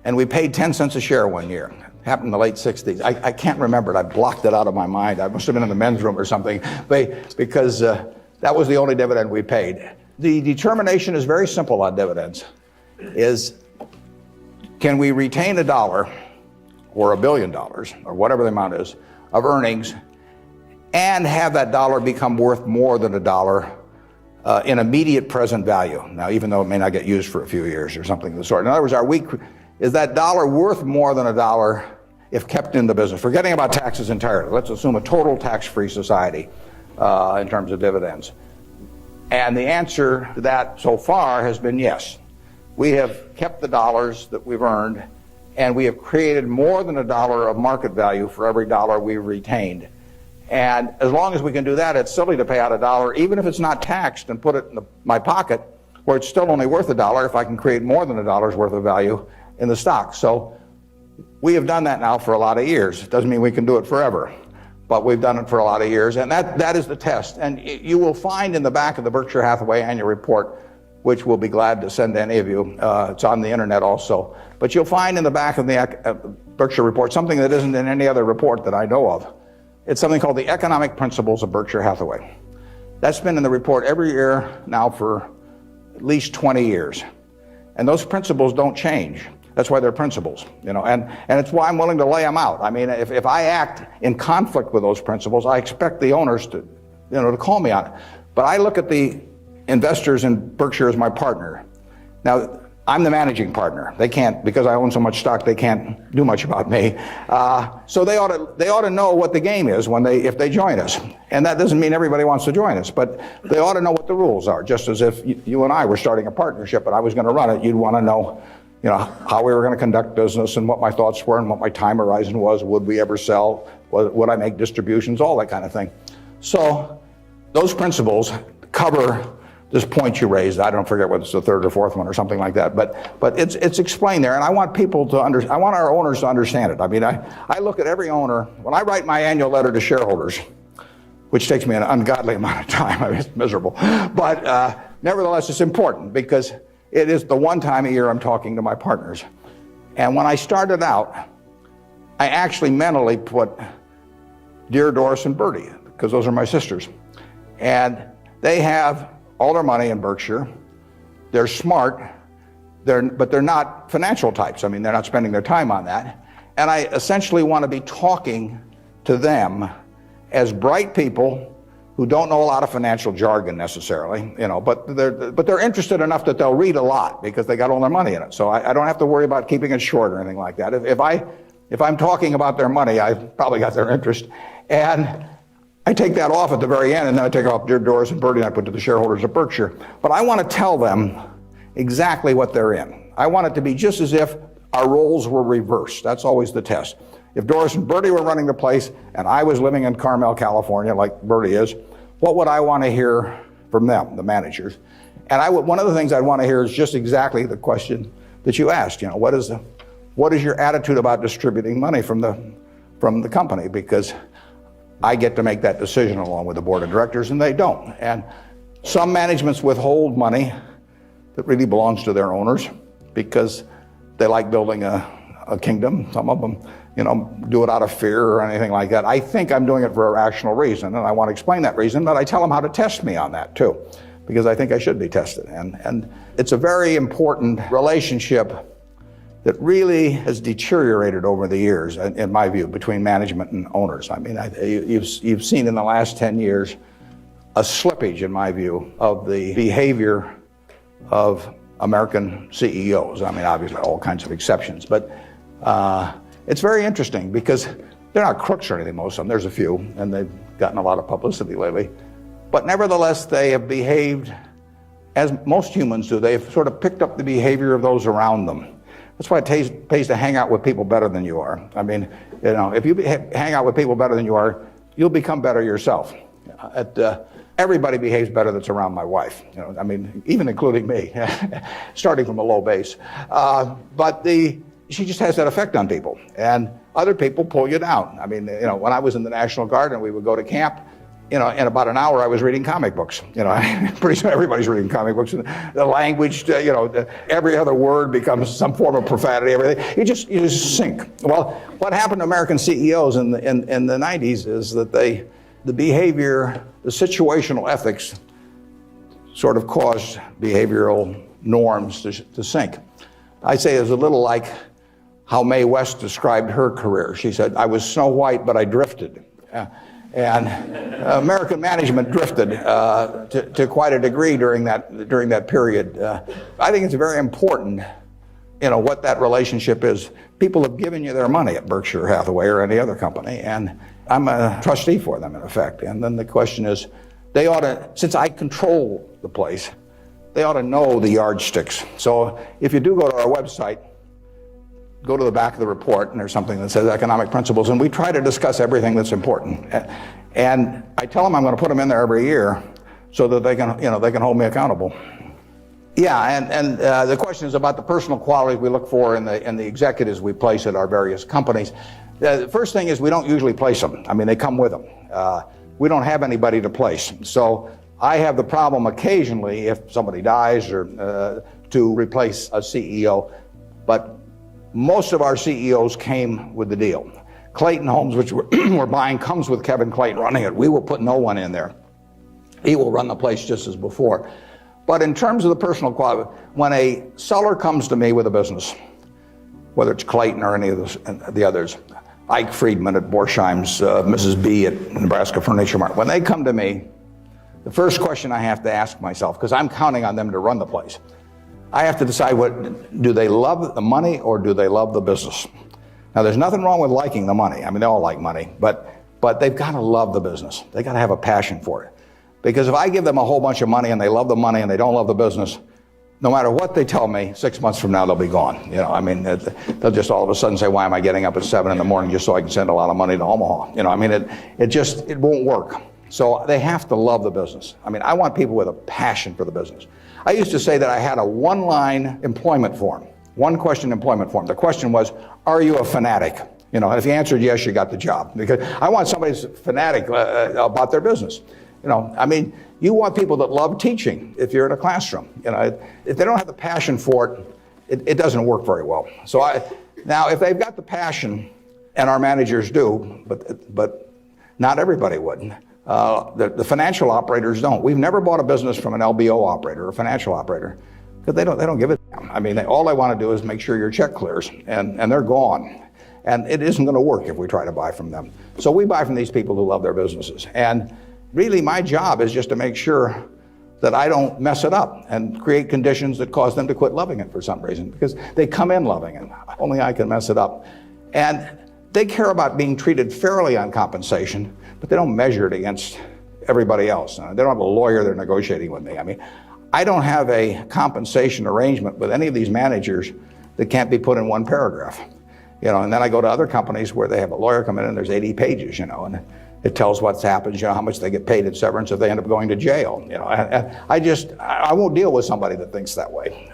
and we paid 10 cents a share one year. It happened in the late 60s. I can't remember it. I blocked it out of my mind. I must have been in the men's room or something, because that was the only dividend we paid. The determination is very simple on dividends. is, can we retain $1 or $1 billion or whatever the amount is of earnings and have that dollar become worth more than $1 in immediate present value? Now, even though it may not get used for a few years or something of the sort. In other words, is that dollar worth more than $1 if kept in the business? Forgetting about taxes entirely. Let's assume a total tax-free society in terms of dividends. And the answer to that so far has been yes. We have kept the dollars that we've earned, and we have created more than $1 of market value for every dollar we've retained. And as long as we can do that, it's silly to pay out $1, even if it's not taxed, and put it in my pocket, where it's still only worth $1 if I can create more than $1 worth of value in the stock. So we have done that now for a lot of years. It doesn't mean we can do it forever, but we've done it for a lot of years, and that is the test. And you will find in the back of the Berkshire Hathaway annual report, which we'll be glad to send to any of you. It's on the internet also. But you'll find in the back of the Berkshire report something that isn't in any other report that I know of. It's something called the Economic Principles of Berkshire Hathaway. That's been in the report every year now for at least 20 years. And those principles don't change. That's why they're principles, and it's why I'm willing to lay them out. I mean, if I act in conflict with those principles, I expect the owners to call me on it. But I look at the investors in Berkshire as my partner. Now, I'm the managing partner. They can't, because I own so much stock, they can't do much about me. So they ought to know what the game is if they join us. And that doesn't mean everybody wants to join us, but they ought to know what the rules are. Just as if you and I were starting a partnership and I was going to run it, you'd want to know, how we were going to conduct business and what my thoughts were and what my time horizon was. Would we ever sell? Would I make distributions? All that kind of thing. So those principles cover this point you raised. I don't forget whether it's the third or fourth one or something like that, but it's explained there, and I want people to I want our owners to understand it. I mean, I look at every owner when I write my annual letter to shareholders, which takes me an ungodly amount of time. I mean, it's miserable, but nevertheless, it's important because it is the one time a year I'm talking to my partners. And when I started out, I actually mentally put Dear Doris and Bertie, because those are my sisters, and they have all their money in Berkshire. They're smart, but they're not financial types. I mean, they're not spending their time on that. And I essentially want to be talking to them as bright people who don't know a lot of financial jargon necessarily, but they're interested enough that they'll read a lot because they got all their money in it. So I don't have to worry about keeping it short or anything like that. If I'm talking about their money, I've probably got their interest. And I take that off at the very end, and then I take off Dear Doris and Bertie, and I put to the shareholders of Berkshire. But I want to tell them exactly what they're in. I want it to be just as if our roles were reversed. That's always the test. If Doris and Bertie were running the place, and I was living in Carmel, California, like Bertie is, what would I want to hear from them, the managers? And one of the things I'd want to hear is just exactly the question that you asked. What is your attitude about distributing money from the company? Because I get to make that decision along with the board of directors, and they don't. And some managements withhold money that really belongs to their owners because they like building a kingdom. Some of them, do it out of fear or anything like that. I think I'm doing it for a rational reason, and I want to explain that reason, but I tell them how to test me on that too, because I think I should be tested. And it's a very important relationship that really has deteriorated over the years, in my view, between management and owners. I mean, you've seen in the last 10 years a slippage, in my view, of the behavior of American CEOs. I mean, obviously all kinds of exceptions, but it's very interesting because they're not crooks or anything, most of them. There's a few, and they've gotten a lot of publicity lately. But nevertheless, they have behaved as most humans do. They've sort of picked up the behavior of those around them. That's why it pays to hang out with people better than you are. I mean, if you hang out with people better than you are, you'll become better yourself. Everybody behaves better that's around my wife. I mean, even including me, starting from a low base. But she just has that effect on people, and other people pull you down. I mean, when I was in the National Guard and we would go to camp, in about an hour I was reading comic books. Pretty soon everybody's reading comic books. And the language, every other word becomes some form of profanity. Everything. You just sink. Well, what happened to American CEOs in the 90s is that the behavior, the situational ethics, sort of caused behavioral norms to sink. I say it's a little like how Mae West described her career. She said, I was Snow White, but I drifted. And American management drifted to quite a degree during that period. I think it's very important, what that relationship is. People have given you their money at Berkshire Hathaway or any other company, and I'm a trustee for them, in effect. And then the question is, they ought to, since I control the place, they ought to know the yardsticks. So if you do go to our website, go to the back of the report, and there's something that says economic principles, and we try to discuss everything that's important. And I tell them I'm going to put them in there every year so that they can, they can hold me accountable. Yeah, and the question is about the personal qualities we look for in the executives we place at our various companies. The first thing is we don't usually place them. I mean, they come with them. We don't have anybody to place. So I have the problem occasionally, if somebody dies, or to replace a CEO. But most of our CEOs came with the deal. Clayton Homes, which we're buying, comes with Kevin Clayton running it. We will put no one in there. He will run the place just as before. But in terms of the personal quality, when a seller comes to me with a business, whether it's Clayton or any of the others, Ike Friedman at Borsheim's, Mrs. B at Nebraska Furniture Mart, when they come to me, the first question I have to ask myself, because I'm counting on them to run the place, I have to decide, do they love the money or do they love the business? Now, there's nothing wrong with liking the money. I mean, they all like money, but they've got to love the business. They got to have a passion for it. Because if I give them a whole bunch of money and they love the money and they don't love the business, no matter what they tell me, 6 months from now they'll be gone. They'll just all of a sudden say, why am I getting up at 7 in the morning just so I can send a lot of money to Omaha? It won't work. So they have to love the business. I want people with a passion for the business. I used to say that I had a one-line employment form, one-question employment form. The question was, are you a fanatic? If you answered yes, you got the job. Because I want somebody who's fanatic about their business. You want people that love teaching if you're in a classroom. If they don't have the passion for it, it doesn't work very well. So now, if they've got the passion, and our managers do, but not everybody would. The financial operators don't. We've never bought a business from an LBO operator or a financial operator because they don't give a damn. All they want to do is make sure your check clears, and they're gone. And it isn't going to work if we try to buy from them. So we buy from these people who love their businesses. And really, my job is just to make sure that I don't mess it up and create conditions that cause them to quit loving it for some reason, because they come in loving it. Only I can mess it up. And they care about being treated fairly on compensation, but they don't measure it against everybody else. They don't have a lawyer they're negotiating with me. I don't have a compensation arrangement with any of these managers that can't be put in one paragraph. And then I go to other companies where they have a lawyer come in and there's 80 pages, and it tells what's happened, how much they get paid in severance if they end up going to jail. I won't deal with somebody that thinks that way.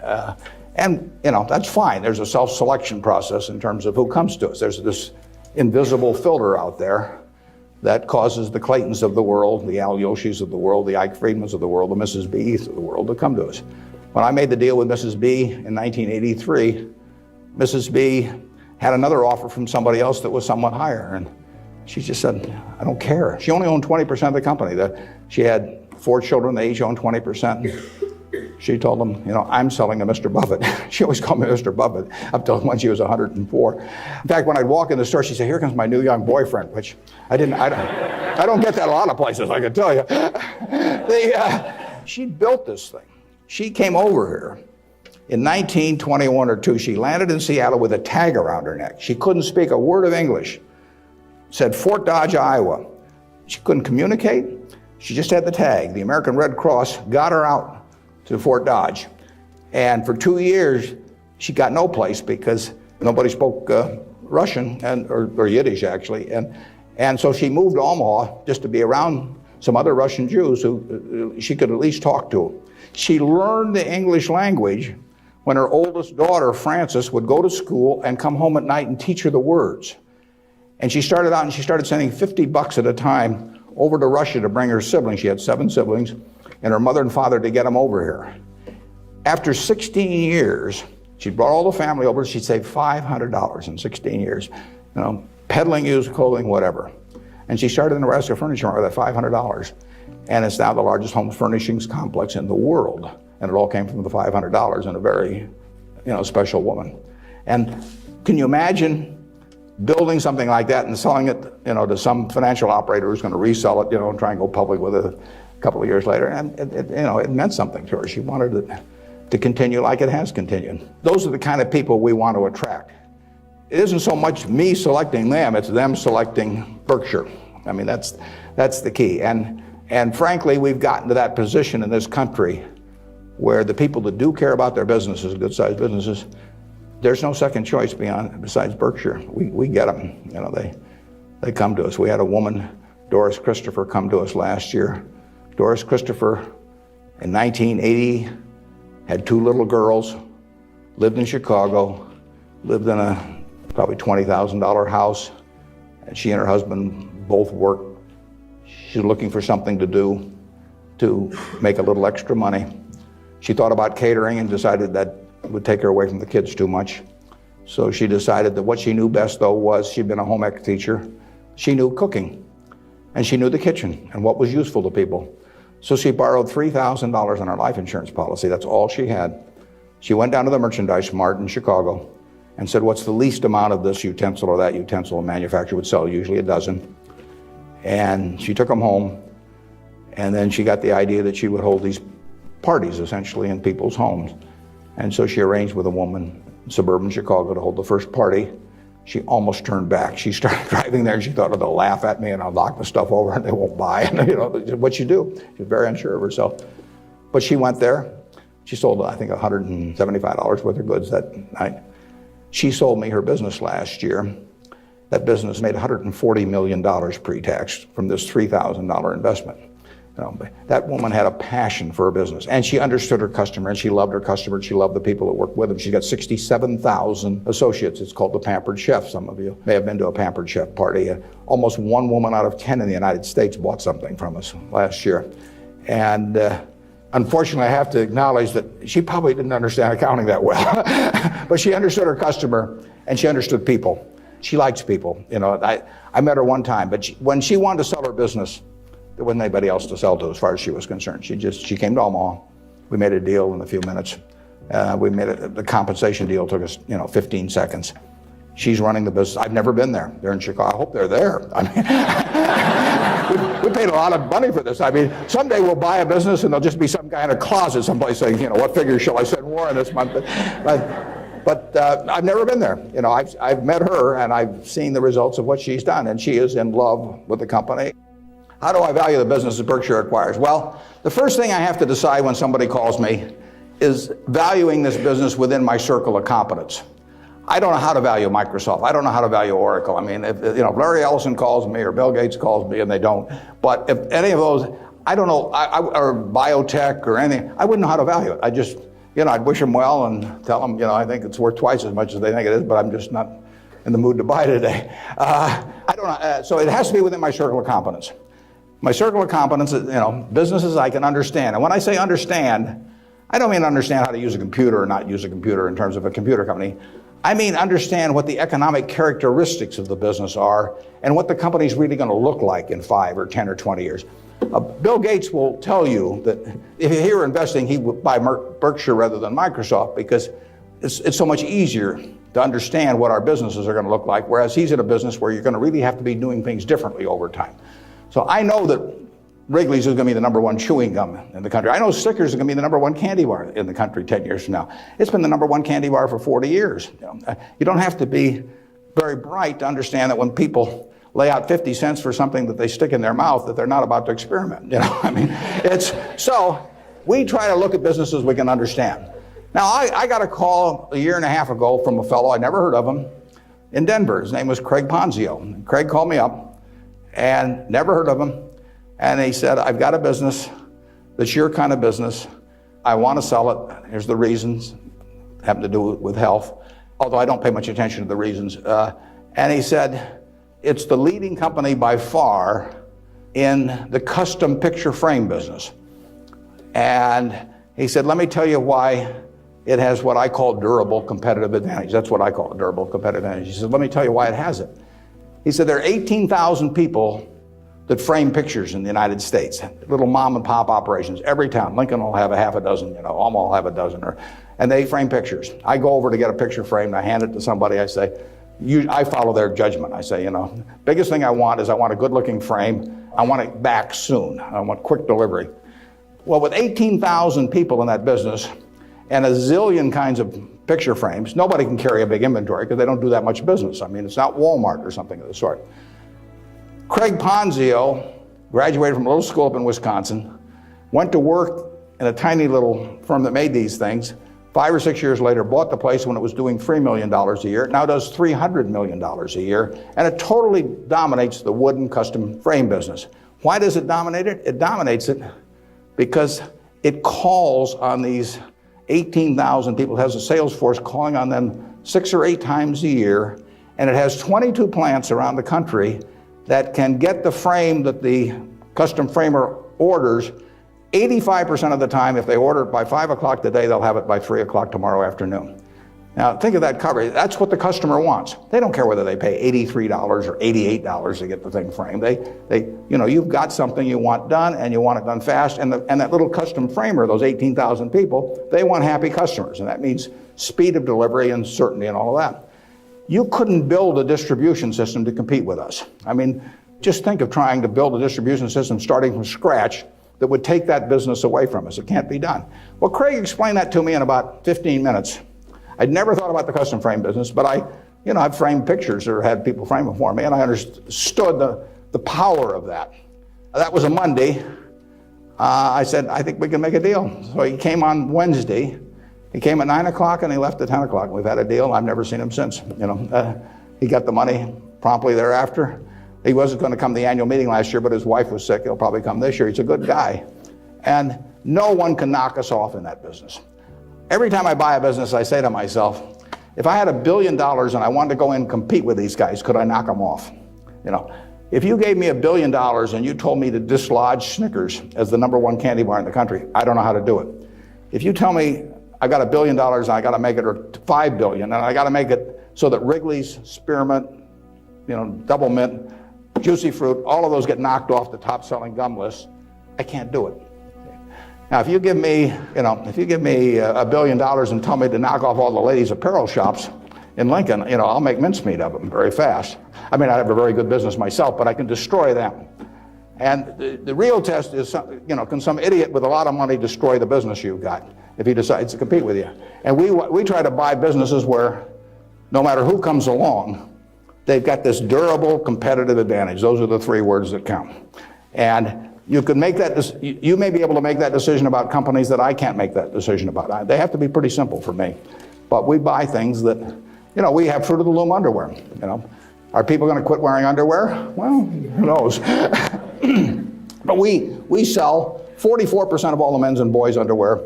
That's fine. There's a self-selection process in terms of who comes to us. There's this invisible filter out there that causes the Claytons of the world, the Al Yoshis of the world, the Ike Friedmans of the world, the Mrs. B's of the world to come to us. When I made the deal with Mrs. B in 1983, Mrs. B had another offer from somebody else that was somewhat higher. And she just said, I don't care. She only owned 20% of the company. She had 4 children, they each owned 20%. She told them, I'm selling to Mr. Buffett. She always called me Mr. Buffett up till when she was 104. In fact, when I'd walk in the store, she'd say, here comes my new young boyfriend, which I don't get that a lot of places, I can tell you. She built this thing. She came over here in 1921 or 2. She landed in Seattle with a tag around her neck. She couldn't speak a word of English. Said Fort Dodge, Iowa. She couldn't communicate. She just had the tag. The American Red Cross got her out to Fort Dodge. And for 2 years, she got no place because nobody spoke Russian or Yiddish, actually. And so she moved to Omaha just to be around some other Russian Jews who she could at least talk to. She learned the English language when her oldest daughter, Frances, would go to school and come home at night and teach her the words. And she started out and she started sending $50 at a time over to Russia to bring her siblings. She had 7 siblings, and her mother and father to get them over here. After 16 years, she brought all the family over. She'd saved $500 in 16 years, peddling used clothing, whatever. And she started the Nebraska Furniture Mart with that $500. And it's now the largest home furnishings complex in the world. And it all came from the $500 in a very special woman. And can you imagine building something like that and selling it, to some financial operator who's going to resell it, and try and go public with it a couple of years later? And it meant something to her. She wanted it to continue like it has continued. Those are the kind of people we want to attract. It isn't so much me selecting them, it's them selecting Berkshire. I mean, that's the key. And frankly, we've gotten to that position in this country where the people that do care about their businesses, good-sized businesses, there's no second choice besides Berkshire. We get them. They come to us. We had a woman, Doris Christopher, come to us last year. Doris Christopher, in 1980, had 2 little girls, lived in Chicago, lived in a probably $20,000 house, and she and her husband both worked. She's looking for something to do to make a little extra money. She thought about catering and decided that would take her away from the kids too much. So she decided that what she knew best, though, was she'd been a home ec teacher. She knew cooking, and she knew the kitchen and what was useful to people. So she borrowed $3,000 on her life insurance policy. That's all she had. She went down to the Merchandise Mart in Chicago and said, what's the least amount of this utensil or that utensil a manufacturer would sell? Usually a dozen. And she took them home, and then she got the idea that she would hold these parties, essentially, in people's homes. And so she arranged with a woman in suburban Chicago to hold the first party. She almost turned back. She started driving there, and she thought, oh, they'll laugh at me, and I'll knock the stuff over, and they won't buy. And what you do. She was very unsure of herself. But she went there. She sold, I think, $175 worth of goods that night. She sold me her business last year. That business made $140 million pre-tax from this $3,000 investment. That woman had a passion for her business, and she understood her customer, and she loved her customer, and she loved the people that worked with them. She's got 67,000 associates. It's called the Pampered Chef. Some of you may have been to a Pampered Chef party. Almost 1 woman out of 10 in the United States bought something from us last year. And unfortunately, I have to acknowledge that she probably didn't understand accounting that well, but she understood her customer, and she understood people. She likes people. I met her one time, but when she wanted to sell her business, there wasn't anybody else to sell to as far as she was concerned. She came to Omaha. We made a deal in a few minutes. The compensation deal took us, 15 seconds. She's running the business. I've never been there. They're in Chicago. I hope they're there. I mean, we paid a lot of money for this. I mean, someday we'll buy a business and there'll just be some guy in a closet someplace saying, what figure shall I send Warren this month? But I've never been there. I've met her, and I've seen the results of what she's done, and she is in love with the company. How do I value the business that Berkshire acquires? Well, the first thing I have to decide when somebody calls me is valuing this business within my circle of competence. I don't know how to value Microsoft. I don't know how to value Oracle. I mean, if Larry Ellison calls me or Bill Gates calls me, and they don't, but if any of those, I don't know, or biotech or anything, I wouldn't know how to value it. I just, I'd wish them well and tell them, I think it's worth twice as much as they think it is, but I'm just not in the mood to buy today. I don't know. So it has to be within my circle of competence. My circle of competence is, businesses I can understand. And when I say understand, I don't mean understand how to use a computer or not use a computer in terms of a computer company. I mean understand what the economic characteristics of the business are and what the company's really going to look like in 5 or 10 or 20 years. Bill Gates will tell you that if he were investing, he would buy Berkshire rather than Microsoft because it's so much easier to understand what our businesses are going to look like, whereas he's in a business where you're going to really have to be doing things differently over time. So I know that Wrigley's is going to be the #1 chewing gum in the country. I know Snickers is going to be the #1 candy bar in the country 10 years from now. It's been the #1 candy bar for 40 years. You don't have to be very bright to understand that when people lay out 50 cents for something that they stick in their mouth, that they're not about to experiment. So we try to look at businesses we can understand. Now, I got a call a year and a half ago from a fellow, I never heard of him, in Denver. His name was Craig Ponzio. And Craig called me up and never heard of him. And he said, I've got a business that's your kind of business. I want to sell it. Here's the reasons. Having to do with health, although I don't pay much attention to the reasons. And he said, it's the leading company by far in the custom picture frame business. And he said, let me tell you why it has what I call durable competitive advantage. That's what I call a durable competitive advantage. He said, let me tell you why it has it. He said, there are 18,000 people that frame pictures in the United States, little mom and pop operations. Every town, Lincoln will have a half a dozen, Alma will have a dozen, and they frame pictures. I go over to get a picture framed, I hand it to somebody, I say, I follow their judgment. I say, biggest thing I want is I want a good looking frame. I want it back soon. I want quick delivery. Well, with 18,000 people in that business and a zillion kinds of picture frames, nobody can carry a big inventory because they don't do that much business. I mean, it's not Walmart or something of the sort. Craig Ponzio graduated from a little school up in Wisconsin, went to work in a tiny little firm that made these things. 5 or 6 years later, bought the place when it was doing $3 million a year. It now does $300 million a year, and it totally dominates the wooden custom frame business. Why does it dominate it? It dominates it because it calls on these 18,000 people. It has a sales force calling on them 6 or 8 times a year, and it has 22 plants around the country that can get the frame that the custom framer orders 85% of the time. If they order it by 5 o'clock today, they'll have it by 3 o'clock tomorrow afternoon. Now, think of that coverage. That's what the customer wants. They don't care whether they pay $83 or $88 to get the thing framed. You've got something you want done, and you want it done fast. And that little custom framer, those 18,000 people, they want happy customers. And that means speed of delivery and certainty and all of that. You couldn't build a distribution system to compete with us. I mean, just think of trying to build a distribution system starting from scratch that would take that business away from us. It can't be done. Well, Craig explained that to me in about 15 minutes. I'd never thought about the custom frame business, but I've framed pictures or had people frame them for me, and I understood the power of that. That was a Monday. I said, I think we can make a deal. So he came on Wednesday. He came at 9 o'clock and he left at 10 o'clock. We've had a deal. I've never seen him since. He got the money promptly thereafter. He wasn't going to come to the annual meeting last year, but his wife was sick. He'll probably come this year. He's a good guy. And no one can knock us off in that business. Every time I buy a business, I say to myself, if I had $1 billion and I wanted to go in and compete with these guys, could I knock them off? If you gave me $1 billion and you told me to dislodge Snickers as the #1 candy bar in the country, I don't know how to do it. If you tell me I got $1 billion and I got to make it, or $5 billion, and I got to make it so that Wrigley's, Spearmint, Double Mint, Juicy Fruit, all of those get knocked off the top-selling gum list, I can't do it. Now, if you give me, $1 billion and tell me to knock off all the ladies' apparel shops in Lincoln, I'll make mincemeat of them very fast. I mean, I have a very good business myself, but I can destroy them. And the real test is, can some idiot with a lot of money destroy the business you've got if he decides to compete with you? And we try to buy businesses where no matter who comes along, they've got this durable competitive advantage. Those are the 3 words that count. And you can make that. You may be able to make that decision about companies that I can't make that decision about. They have to be pretty simple for me. But we buy things that, we have Fruit of the Loom underwear. Are people going to quit wearing underwear? Well, who knows? But we sell 44% of all the men's and boys' underwear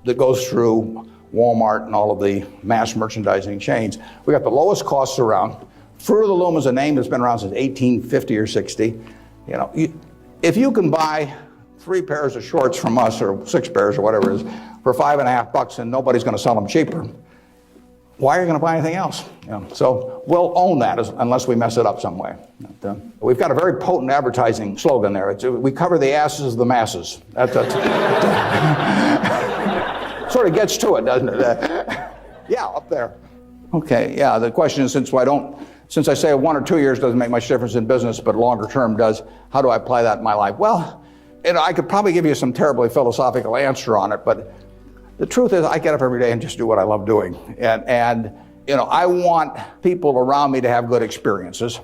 that goes through Walmart and all of the mass merchandising chains. We got the lowest costs around. Fruit of the Loom is a name that's been around since 1850 or 60. If you can buy 3 pairs of shorts from us, or 6 pairs or whatever it is, for $5.50 and nobody's going to sell them cheaper, why are you going to buy anything else? So we'll own that unless we mess it up some way. We've got a very potent advertising slogan there. We cover the asses of the masses. That sort of gets to it, doesn't it? Yeah, up there. Okay, yeah, the question is, since I say 1 or 2 years doesn't make much difference in business, but longer term does, how do I apply that in my life? Well, I could probably give you some terribly philosophical answer on it, but the truth is I get up every day and just do what I love doing. And I want people around me to have good experiences,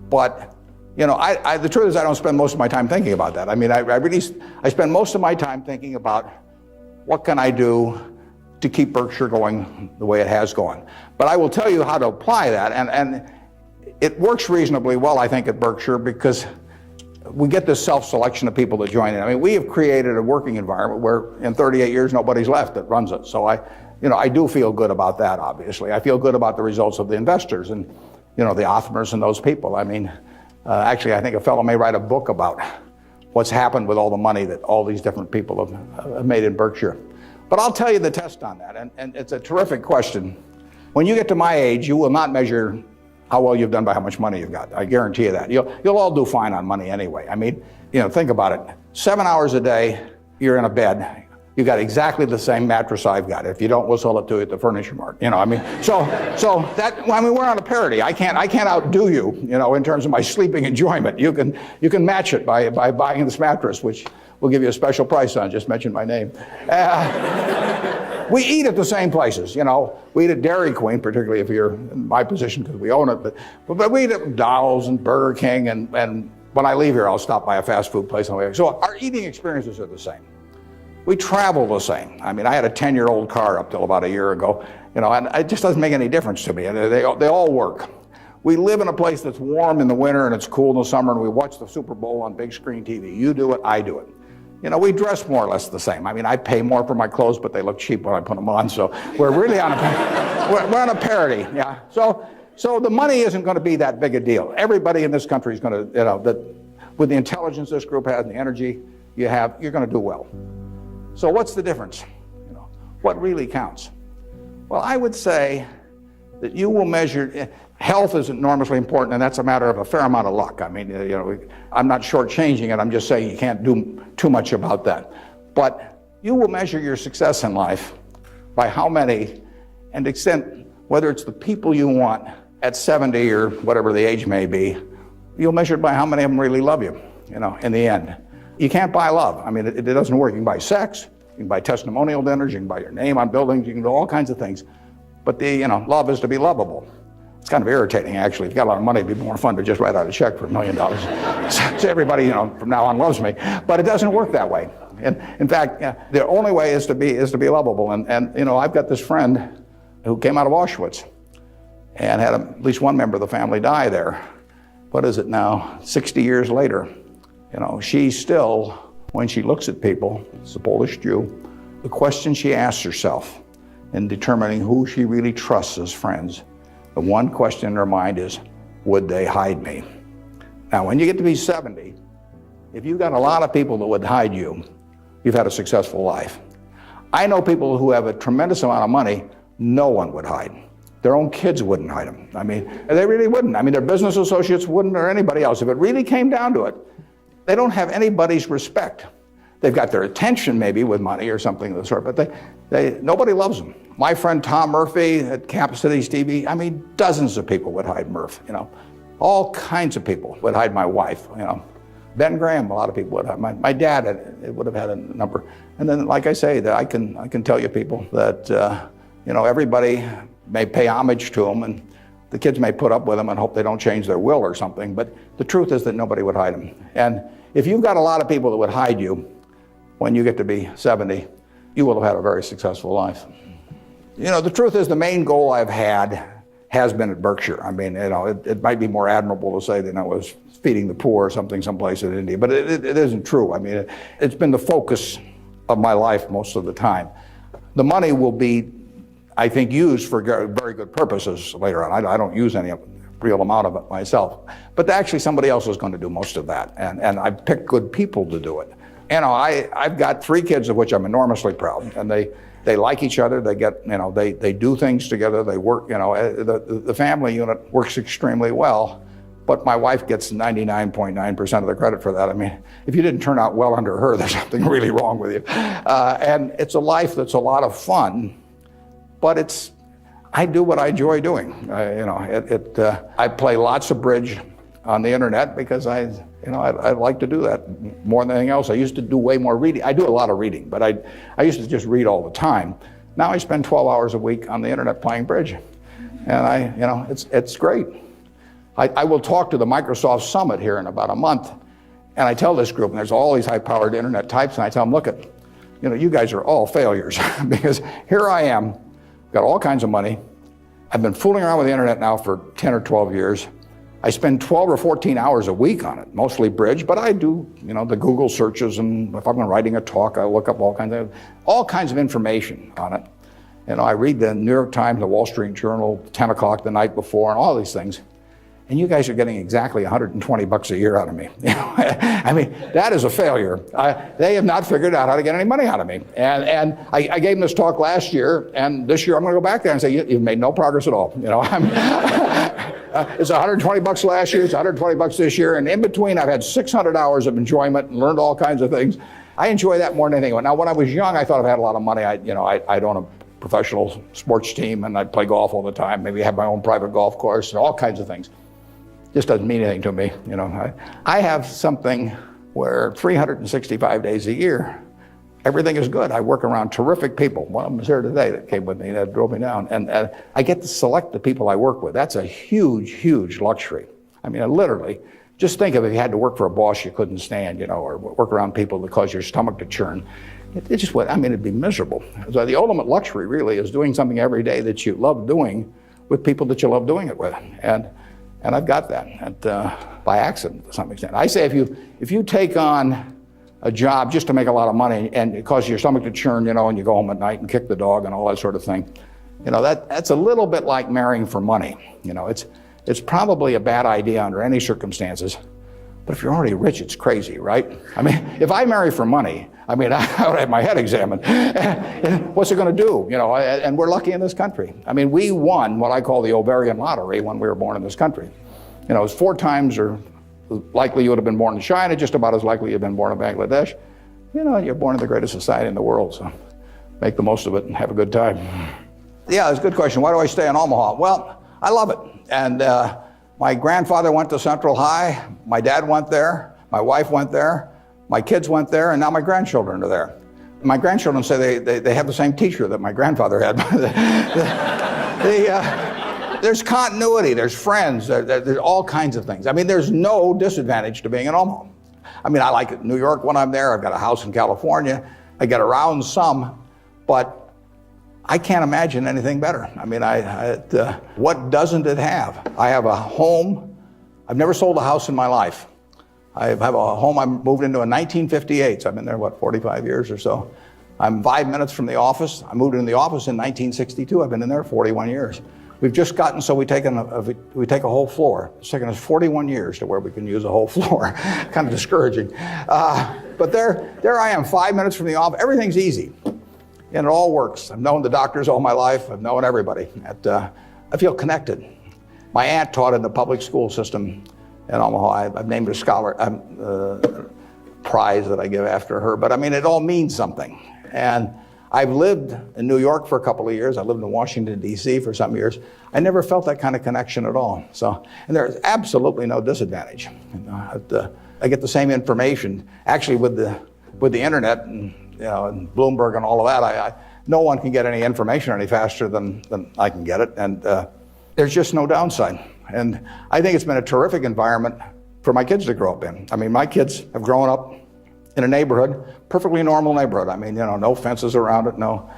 but the truth is I don't spend most of my time thinking about that. I mean, I spend most of my time thinking about what can I do to keep Berkshire going the way it has gone. But I will tell you how to apply that, and it works reasonably well, I think, at Berkshire, because we get this self-selection of people that join in. I mean, we have created a working environment where in 38 years nobody's left that runs it. So I do feel good about that, obviously. I feel good about the results of the investors and, the Othmers and those people. I mean, actually, I think a fellow may write a book about what's happened with all the money that all these different people have made in Berkshire. But I'll tell you the test on that, and it's a terrific question. When you get to my age, you will not measure how well you've done by how much money you've got. I guarantee you that. You'll all do fine on money anyway. I mean, think about it. 7 hours a day, you're in a bed. You got exactly the same mattress I've got. If you don't, we'll sell it to you at the Furniture Mart. So that, I mean, we're on a parity. I can't outdo you, in terms of my sleeping enjoyment. You can match it by buying this mattress, which we'll give you a special price on. Just mention my name. We eat at the same places. We eat at Dairy Queen, particularly if you're in my position because we own it. But we eat at McDonald's and Burger King, and when I leave here, I'll stop by a fast food place on the way. So our eating experiences are the same. We travel the same. I mean, I had a 10-year-old car up till about a year ago, and it just doesn't make any difference to me. And they all work. We live in a place that's warm in the winter and it's cool in the summer, and we watch the Super Bowl on big screen TV. You do it, I do it. We dress more or less the same. I mean, I pay more for my clothes, but they look cheap when I put them on. So we're really on a parity. Yeah. So the money isn't going to be that big a deal. Everybody in this country is going to, with the intelligence this group has and the energy you have, you're going to do well. So what's the difference? What really counts? Well, I would say that you will measure, health is enormously important, and that's a matter of a fair amount of luck. I mean, I'm not shortchanging it. I'm just saying you can't do too much about that. But you will measure your success in life by how many, and to extent, whether it's the people you want at 70 or whatever the age may be, you'll measure it by how many of them really love you, in the end. You can't buy love. I mean, it doesn't work. You can buy sex, you can buy testimonial dinners, you can buy your name on buildings, you can do all kinds of things. But love is to be lovable. It's kind of irritating, actually. If you got a lot of money, it'd be more fun to just write out a check for $1 million. So everybody, from now on loves me. But it doesn't work that way. And in fact, the only way is to be lovable. And I've got this friend who came out of Auschwitz and had at least one member of the family die there. What is it now? 60 years later. She still, when she looks at people, it's a Polish Jew, the question she asks herself in determining who she really trusts as friends, the one question in her mind is, would they hide me? Now, when you get to be 70, if you've got a lot of people that would hide you, you've had a successful life. I know people who have a tremendous amount of money, no one would hide. Their own kids wouldn't hide them. I mean, they really wouldn't. I mean, their business associates wouldn't, or anybody else. If it really came down to it, they don't have anybody's respect. They've got their attention maybe with money or something of the sort, but nobody loves them. My friend Tom Murphy at Cap Cities TV, I mean, dozens of people would hide Murph, All kinds of people would hide my wife, Ben Graham, a lot of people would hide. My dad would have had a number. And then, like I say, that I can tell you people that, everybody may pay homage to them, and the kids may put up with them and hope they don't change their will or something, but the truth is that nobody would hide them. And if you've got a lot of people that would hide you when you get to be 70, you will have had a very successful life. The truth is the main goal I've had has been at Berkshire. I mean, it might be more admirable to say that I was feeding the poor or something someplace in India, but it isn't true. I mean, it's been the focus of my life most of the time. The money will be, I think, used for very good purposes later on. I don't use any real amount of it myself. But actually somebody else is going to do most of that. And I've picked good people to do it. I've got 3 kids of which I'm enormously proud. And they like each other. They get, they do things together. They work, the family unit works extremely well. But my wife gets 99.9% of the credit for that. I mean, if you didn't turn out well under her, there's something really wrong with you. And it's a life that's a lot of fun. But I do what I enjoy doing. I play lots of bridge on the internet because I like to do that more than anything else. I used to do way more reading. I do a lot of reading, but I used to just read all the time. Now I spend 12 hours a week on the internet playing bridge, and it's great. I will talk to the Microsoft Summit here in about a month, and I tell this group, and there's all these high-powered internet types, and I tell them, look, you guys are all failures because here I am. Got all kinds of money. I've been fooling around with the internet now for 10 or 12 years. I spend 12 or 14 hours a week on it, mostly bridge, but I do, the Google searches, and if I'm writing a talk, I look up all kinds of information on it. I read the New York Times, the Wall Street Journal, 10 o'clock the night before, and all these things. And you guys are getting exactly $120 a year out of me. I mean, that is a failure. They have not figured out how to get any money out of me. And I gave them this talk last year, and this year I'm going to go back there and say, you've made no progress at all. It's $120 last year, it's $120 this year, and in between I've had 600 hours of enjoyment and learned all kinds of things. I enjoy that more than anything. Now, when I was young, I thought I had a lot of money. I'd own a professional sports team, and I'd play golf all the time, maybe have my own private golf course, and all kinds of things. Just doesn't mean anything to me. I have something where 365 days a year, everything is good. I work around terrific people. One of them is here today that came with me, that drove me down. And I get to select the people I work with. That's a huge, huge luxury. I mean, literally, just think of if you had to work for a boss you couldn't stand, or work around people that cause your stomach to churn. It just would, it'd be miserable. So the ultimate luxury really is doing something every day that you love doing with people that you love doing it with. And I've got that by accident to some extent. I say if you take on a job just to make a lot of money and it causes your stomach to churn, and you go home at night and kick the dog and all that sort of thing, that's a little bit like marrying for money. It's probably a bad idea under any circumstances, but if you're already rich, it's crazy, right? If I marry for money, I would have my head examined. What's it going to do? And we're lucky in this country. We won what I call the ovarian lottery when we were born in this country. It's 4 times or likely you would have been born in China, just about as likely you've been born in Bangladesh. You're born in the greatest society in the world, so make the most of it and have a good time. Yeah, it's a good question. Why do I stay in Omaha? Well, I love it. And my grandfather went to Central High. My dad went there. My wife went there. My kids went there, and now my grandchildren are there. My grandchildren say they have the same teacher that my grandfather had. There's continuity, there's friends, there's all kinds of things. There's no disadvantage to being in Omaha. I like it in New York when I'm there. I've got a house in California. I get around some, but I can't imagine anything better. What doesn't it have? I have a home. I've never sold a house in my life. I have a home I moved into in 1958, so I've been there, 45 years or so. I'm 5 minutes from the office. I moved into the office in 1962. I've been in there 41 years. We've just gotten so we take a whole floor. It's taken us 41 years to where we can use a whole floor. Kind of discouraging. But there I am, 5 minutes from the office. Everything's easy, and it all works. I've known the doctors all my life. I've known everybody. I feel connected. My aunt taught in the public school system in Omaha. I've named a scholar prize that I give after her. But it all means something. And I've lived in New York for a couple of years. I lived in Washington, D.C. for some years. I never felt that kind of connection at all. And there's absolutely no disadvantage. I get the same information. Actually, with the internet and and Bloomberg and all of that, no one can get any information any faster than I can get it. And there's just no downside. And I think it's been a terrific environment for my kids to grow up in. My kids have grown up in a neighborhood, perfectly normal neighborhood. No fences around it, no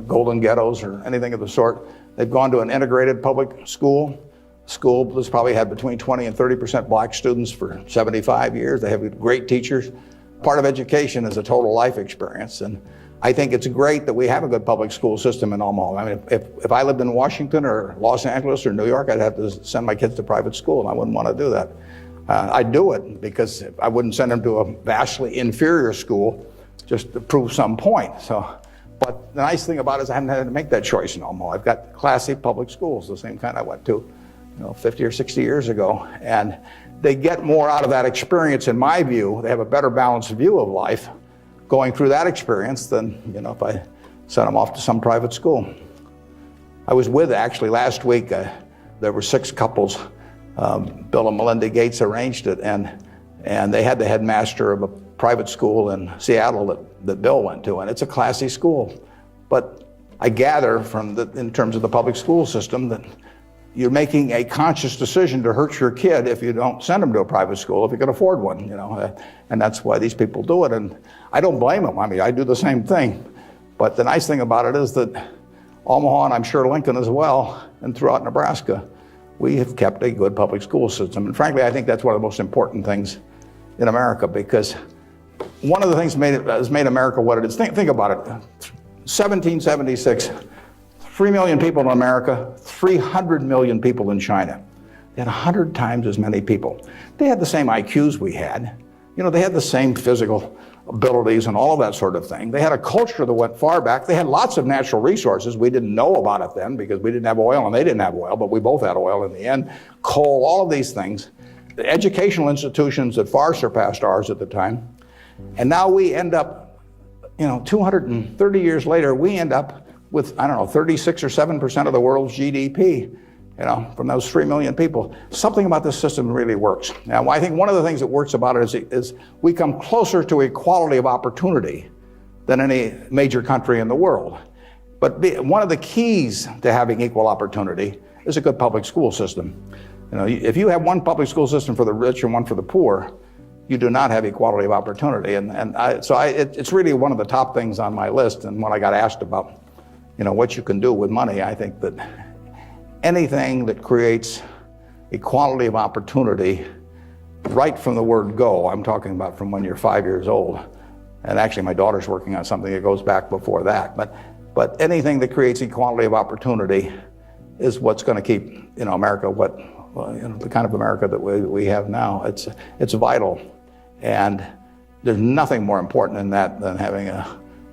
golden ghettos or anything of the sort. They've gone to an integrated public school. School that's probably had between 20 and 30% black students for 75 years. They have great teachers. Part of education is a total life experience. And I think it's great that we have a good public school system in Omaha. If I lived in Washington or Los Angeles or New York, I'd have to send my kids to private school, and I wouldn't want to do that. I'd do it because I wouldn't send them to a vastly inferior school just to prove some point. But the nice thing about it is I haven't had to make that choice in Omaha. I've got classy public schools, the same kind I went to 50 or 60 years ago. And they get more out of that experience, in my view. They have a better balanced view of life going through that experience than if I sent them off to some private school. I was with, actually, last week, there were 6 couples. Bill and Melinda Gates arranged it, and they had the headmaster of a private school in Seattle that Bill went to, and it's a classy school. But I gather in terms of the public school system that you're making a conscious decision to hurt your kid if you don't send them to a private school, if you can afford one, and that's why these people do it. And I don't blame them. I do the same thing. But the nice thing about it is that Omaha, and I'm sure Lincoln as well, and throughout Nebraska, we have kept a good public school system. And frankly, I think that's one of the most important things in America, because one of the things has made America what it is. Think about it. 1776, 3 million people in America, 300 million people in China. They had 100 times as many people. They had the same IQs we had. They had the same physical abilities and all of that sort of thing. They had a culture that went far back. They had lots of natural resources. We didn't know about it then because we didn't have oil and they didn't have oil, but we both had oil in the end. Coal, all of these things. The educational institutions that far surpassed ours at the time. And now we end up, 230 years later, we end up with, 36 or 7% of the world's GDP, from those 3 million people. Something about this system really works. Now, I think one of the things that works about it is we come closer to equality of opportunity than any major country in the world. But one of the keys to having equal opportunity is a good public school system. If you have one public school system for the rich and one for the poor, you do not have equality of opportunity. It's really one of the top things on my list. And when I got asked about, what you can do with money, I think that anything that creates equality of opportunity right from the word go, I'm talking about from when you're 5 years old, and actually my daughter's working on something that goes back before that, but anything that creates equality of opportunity is what's going to keep, America the kind of America that we have now. It's vital, and there's nothing more important than that than having a